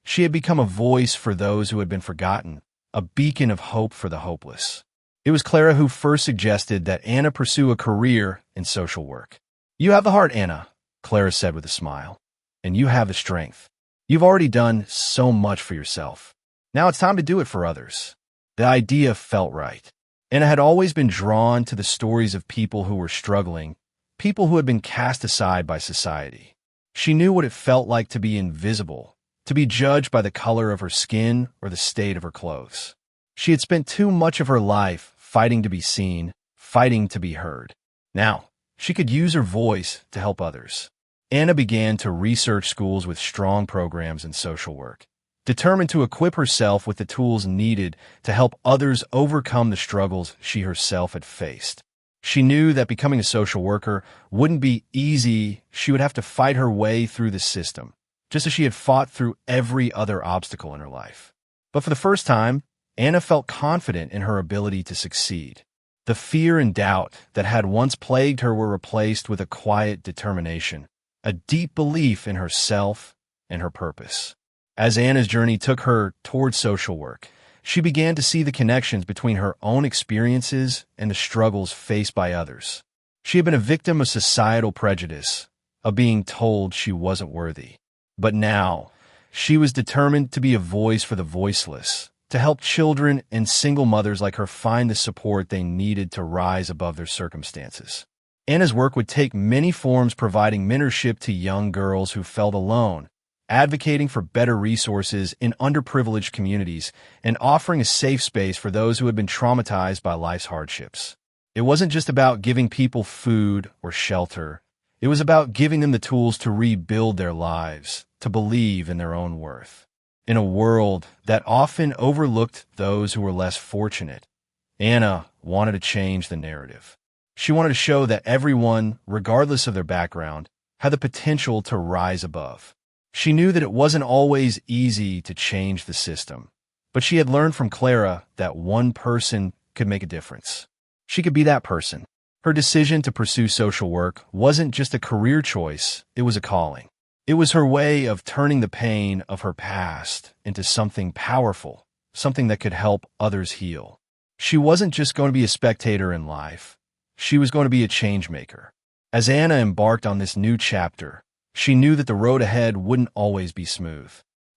She had become a voice for those who had been forgotten, a beacon of hope for the hopeless. It was Clara who first suggested that Anna pursue a career in social work. "You have the heart, Anna," Clara said with a smile, "and you have the strength. You've already done so much for yourself. Now it's time to do it for others." The idea felt right. Anna had always been drawn to the stories of people who were struggling, people who had been cast aside by society. She knew what it felt like to be invisible, to be judged by the color of her skin or the state of her clothes. She had spent too much of her life fighting to be seen, fighting to be heard. Now, she could use her voice to help others. Anna began to research schools with strong programs in social work, determined to equip herself with the tools needed to help others overcome the struggles she herself had faced. She knew that becoming a social worker wouldn't be easy. She would have to fight her way through the system, just as she had fought through every other obstacle in her life. But for the first time, Anna felt confident in her ability to succeed. The fear and doubt that had once plagued her were replaced with a quiet determination, a deep belief in herself and her purpose. As Anna's journey took her towards social work, she began to see the connections between her own experiences and the struggles faced by others. She had been a victim of societal prejudice, of being told she wasn't worthy. But now, she was determined to be a voice for the voiceless, to help children and single mothers like her find the support they needed to rise above their circumstances. Anna's work would take many forms, providing mentorship to young girls who felt alone, advocating for better resources in underprivileged communities, and offering a safe space for those who had been traumatized by life's hardships. It wasn't just about giving people food or shelter. It was about giving them the tools to rebuild their lives, to believe in their own worth. In a world that often overlooked those who were less fortunate, Anna wanted to change the narrative. She wanted to show that everyone, regardless of their background, had the potential to rise above. She knew that it wasn't always easy to change the system, but she had learned from Clara that one person could make a difference. She could be that person. Her decision to pursue social work wasn't just a career choice, it was a calling. It was her way of turning the pain of her past into something powerful, something that could help others heal. She wasn't just going to be a spectator in life. She was going to be a change maker. As Anna embarked on this new chapter, she knew that the road ahead wouldn't always be smooth.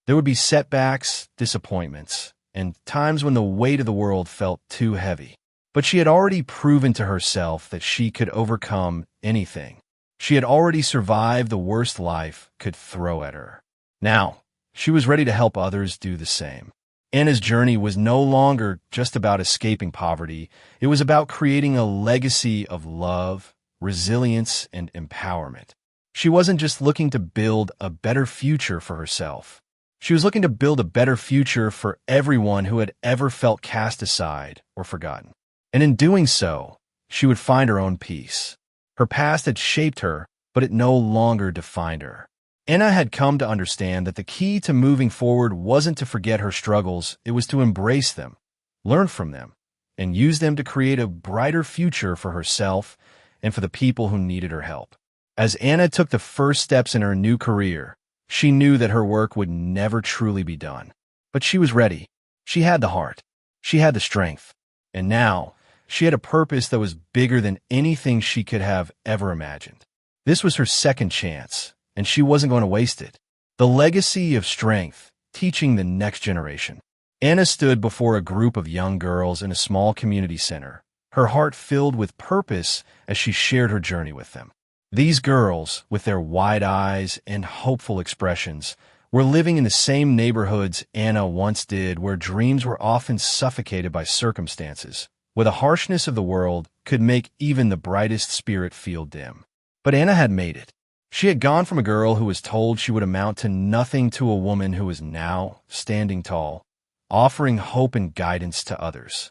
There would be setbacks, disappointments, and times when the weight of the world felt too heavy. But she had already proven to herself that she could overcome anything. She had already survived the worst life could throw at her. Now, she was ready to help others do the same. Anna's journey was no longer just about escaping poverty. It was about creating a legacy of love, resilience, and empowerment. She wasn't just looking to build a better future for herself. She was looking to build a better future for everyone who had ever felt cast aside or forgotten. And in doing so, she would find her own peace. Her past had shaped her, but it no longer defined her. Anna had come to understand that the key to moving forward wasn't to forget her struggles, it was to embrace them, learn from them, and use them to create a brighter future for herself and for the people who needed her help. As Anna took the first steps in her new career, she knew that her work would never truly be done. But she was ready. She had the heart. She had the strength. And now, she had a purpose that was bigger than anything she could have ever imagined. This was her second chance, and she wasn't going to waste it. The legacy of strength, teaching the next generation. Anna stood before a group of young girls in a small community center, her heart filled with purpose as she shared her journey with them. These girls, with their wide eyes and hopeful expressions, were living in the same neighborhoods Anna once did, where dreams were often suffocated by circumstances, where the harshness of the world could make even the brightest spirit feel dim. But Anna had made it. She had gone from a girl who was told she would amount to nothing to a woman who was now standing tall, offering hope and guidance to others.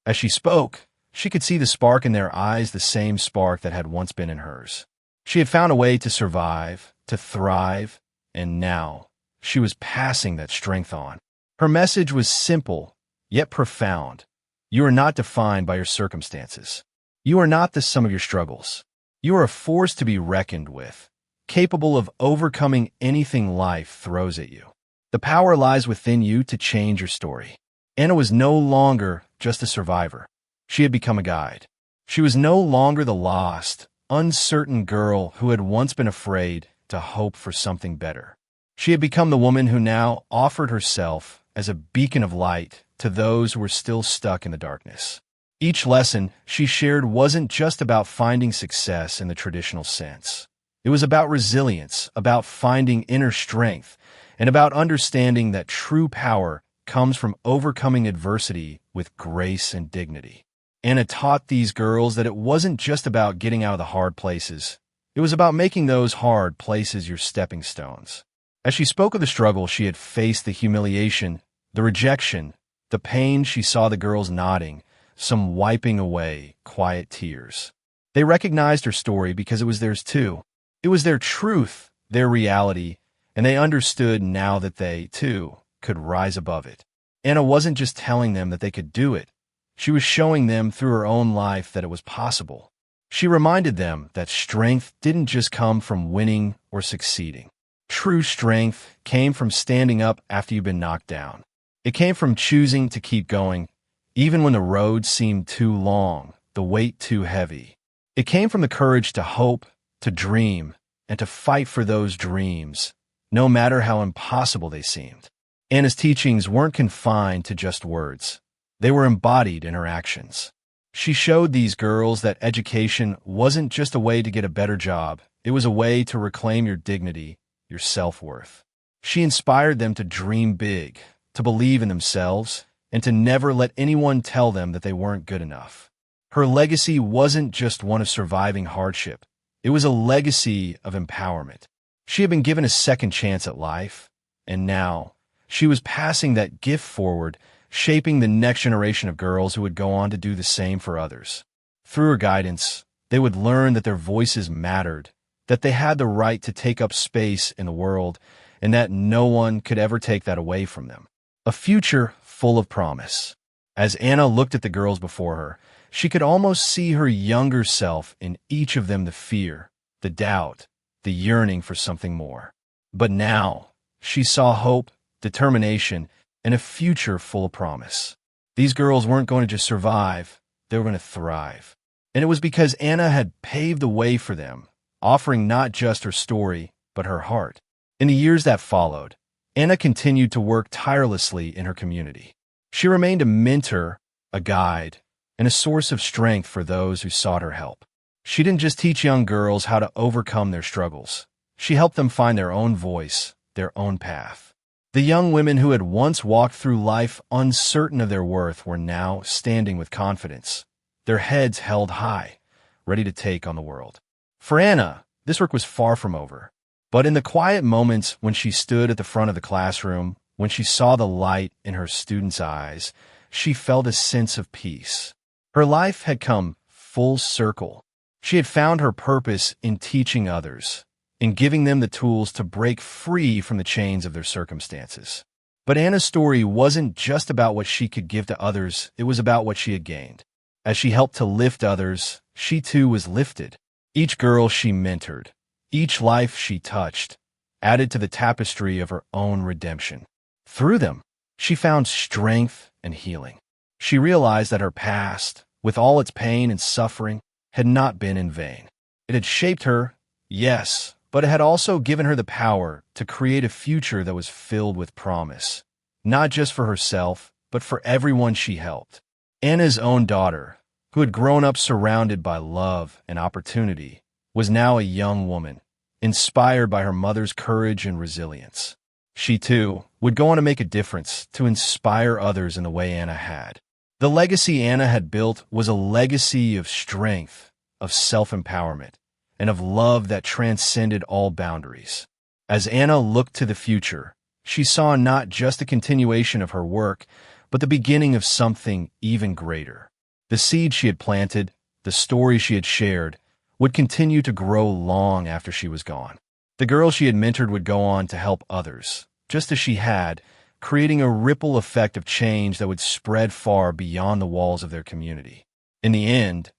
As she spoke, she could see the spark in their eyes, the same spark that had once been in hers. She had found a way to survive, to thrive, and now she was passing that strength on. Her message was simple, yet profound. You are not defined by your circumstances. You are not the sum of your struggles. You are a force to be reckoned with, capable of overcoming anything life throws at you. The power lies within you to change your story. Anna was no longer just a survivor. She had become a guide. She was no longer the lost, uncertain girl who had once been afraid to hope for something better. She had become the woman who now offered herself as a beacon of light to those who were still stuck in the darkness. Each lesson she shared wasn't just about finding success in the traditional sense. It was about resilience, about finding inner strength, and about understanding that true power comes from overcoming adversity with grace and dignity. Anna taught these girls that it wasn't just about getting out of the hard places. It was about making those hard places your stepping stones. As she spoke of the struggle she had faced, the humiliation, the rejection, the pain, she saw the girls nodding, some wiping away quiet tears. They recognized her story because it was theirs too. It was their truth, their reality, and they understood now that they, too, could rise above it. Anna wasn't just telling them that they could do it. She was showing them through her own life that it was possible. She reminded them that strength didn't just come from winning or succeeding. True strength came from standing up after you've been knocked down. It came from choosing to keep going, even when the road seemed too long, the weight too heavy. It came from the courage to hope, to dream, and to fight for those dreams, no matter how impossible they seemed. Anna's teachings weren't confined to just words. They were embodied in her actions. She showed these girls that education wasn't just a way to get a better job. It was a way to reclaim your dignity, your self-worth. She inspired them to dream big, to believe in themselves, and to never let anyone tell them that they weren't good enough. Her legacy wasn't just one of surviving hardship. It was a legacy of empowerment. She had been given a second chance at life, and now she was passing that gift forward, shaping the next generation of girls who would go on to do the same for others. Through her guidance, they would learn that their voices mattered, that they had the right to take up space in the world, and that no one could ever take that away from them. A future full of promise. As Anna looked at the girls before her, she could almost see her younger self in each of them, the fear, the doubt, the yearning for something more. But now, she saw hope, determination, and a future full of promise. These girls weren't going to just survive, they were going to thrive. And it was because Anna had paved the way for them, offering not just her story, but her heart. In the years that followed, Anna continued to work tirelessly in her community. She remained a mentor, a guide, and a source of strength for those who sought her help. She didn't just teach young girls how to overcome their struggles. She helped them find their own voice, their own path. The young women who had once walked through life uncertain of their worth were now standing with confidence, their heads held high, ready to take on the world. For Anna, this work was far from over. But in the quiet moments when she stood at the front of the classroom, when she saw the light in her students' eyes, she felt a sense of peace. Her life had come full circle. She had found her purpose in teaching others, in giving them the tools to break free from the chains of their circumstances. But Anna's story wasn't just about what she could give to others, it was about what she had gained. As she helped to lift others, she too was lifted. Each girl she mentored, each life she touched, added to the tapestry of her own redemption. Through them, she found strength and healing. She realized that her past, with all its pain and suffering, had not been in vain. It had shaped her, yes, but it had also given her the power to create a future that was filled with promise, not just for herself, but for everyone she helped. Anna's own daughter, who had grown up surrounded by love and opportunity, was now a young woman, inspired by her mother's courage and resilience. She, too, would go on to make a difference, to inspire others in the way Anna had. The legacy Anna had built was a legacy of strength, of self-empowerment, and of love that transcended all boundaries. As Anna looked to the future, she saw not just a continuation of her work, but the beginning of something even greater. The seed she had planted, the story she had shared, would continue to grow long after she was gone. The girls she had mentored would go on to help others, just as she had, creating a ripple effect of change that would spread far beyond the walls of their community. In the end,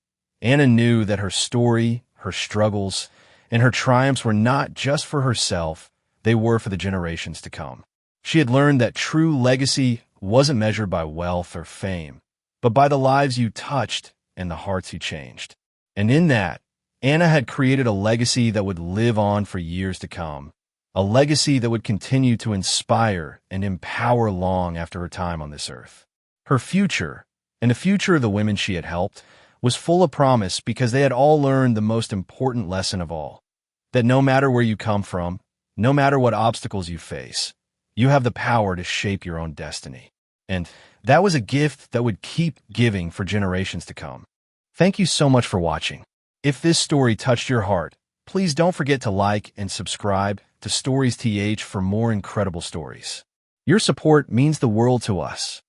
Anna knew that her story, her struggles, and her triumphs were not just for herself, they were for the generations to come. She had learned that true legacy wasn't measured by wealth or fame, but by the lives you touched and the hearts you changed. And in that, Anna had created a legacy that would live on for years to come, a legacy that would continue to inspire and empower long after her time on this earth. Her future, and the future of the women she had helped, was full of promise because they had all learned the most important lesson of all, that no matter where you come from, no matter what obstacles you face, you have the power to shape your own destiny. And that was a gift that would keep giving for generations to come. Thank you so much for watching. If this story touched your heart, please don't forget to like and subscribe to Stories TH for more incredible stories. Your support means the world to us.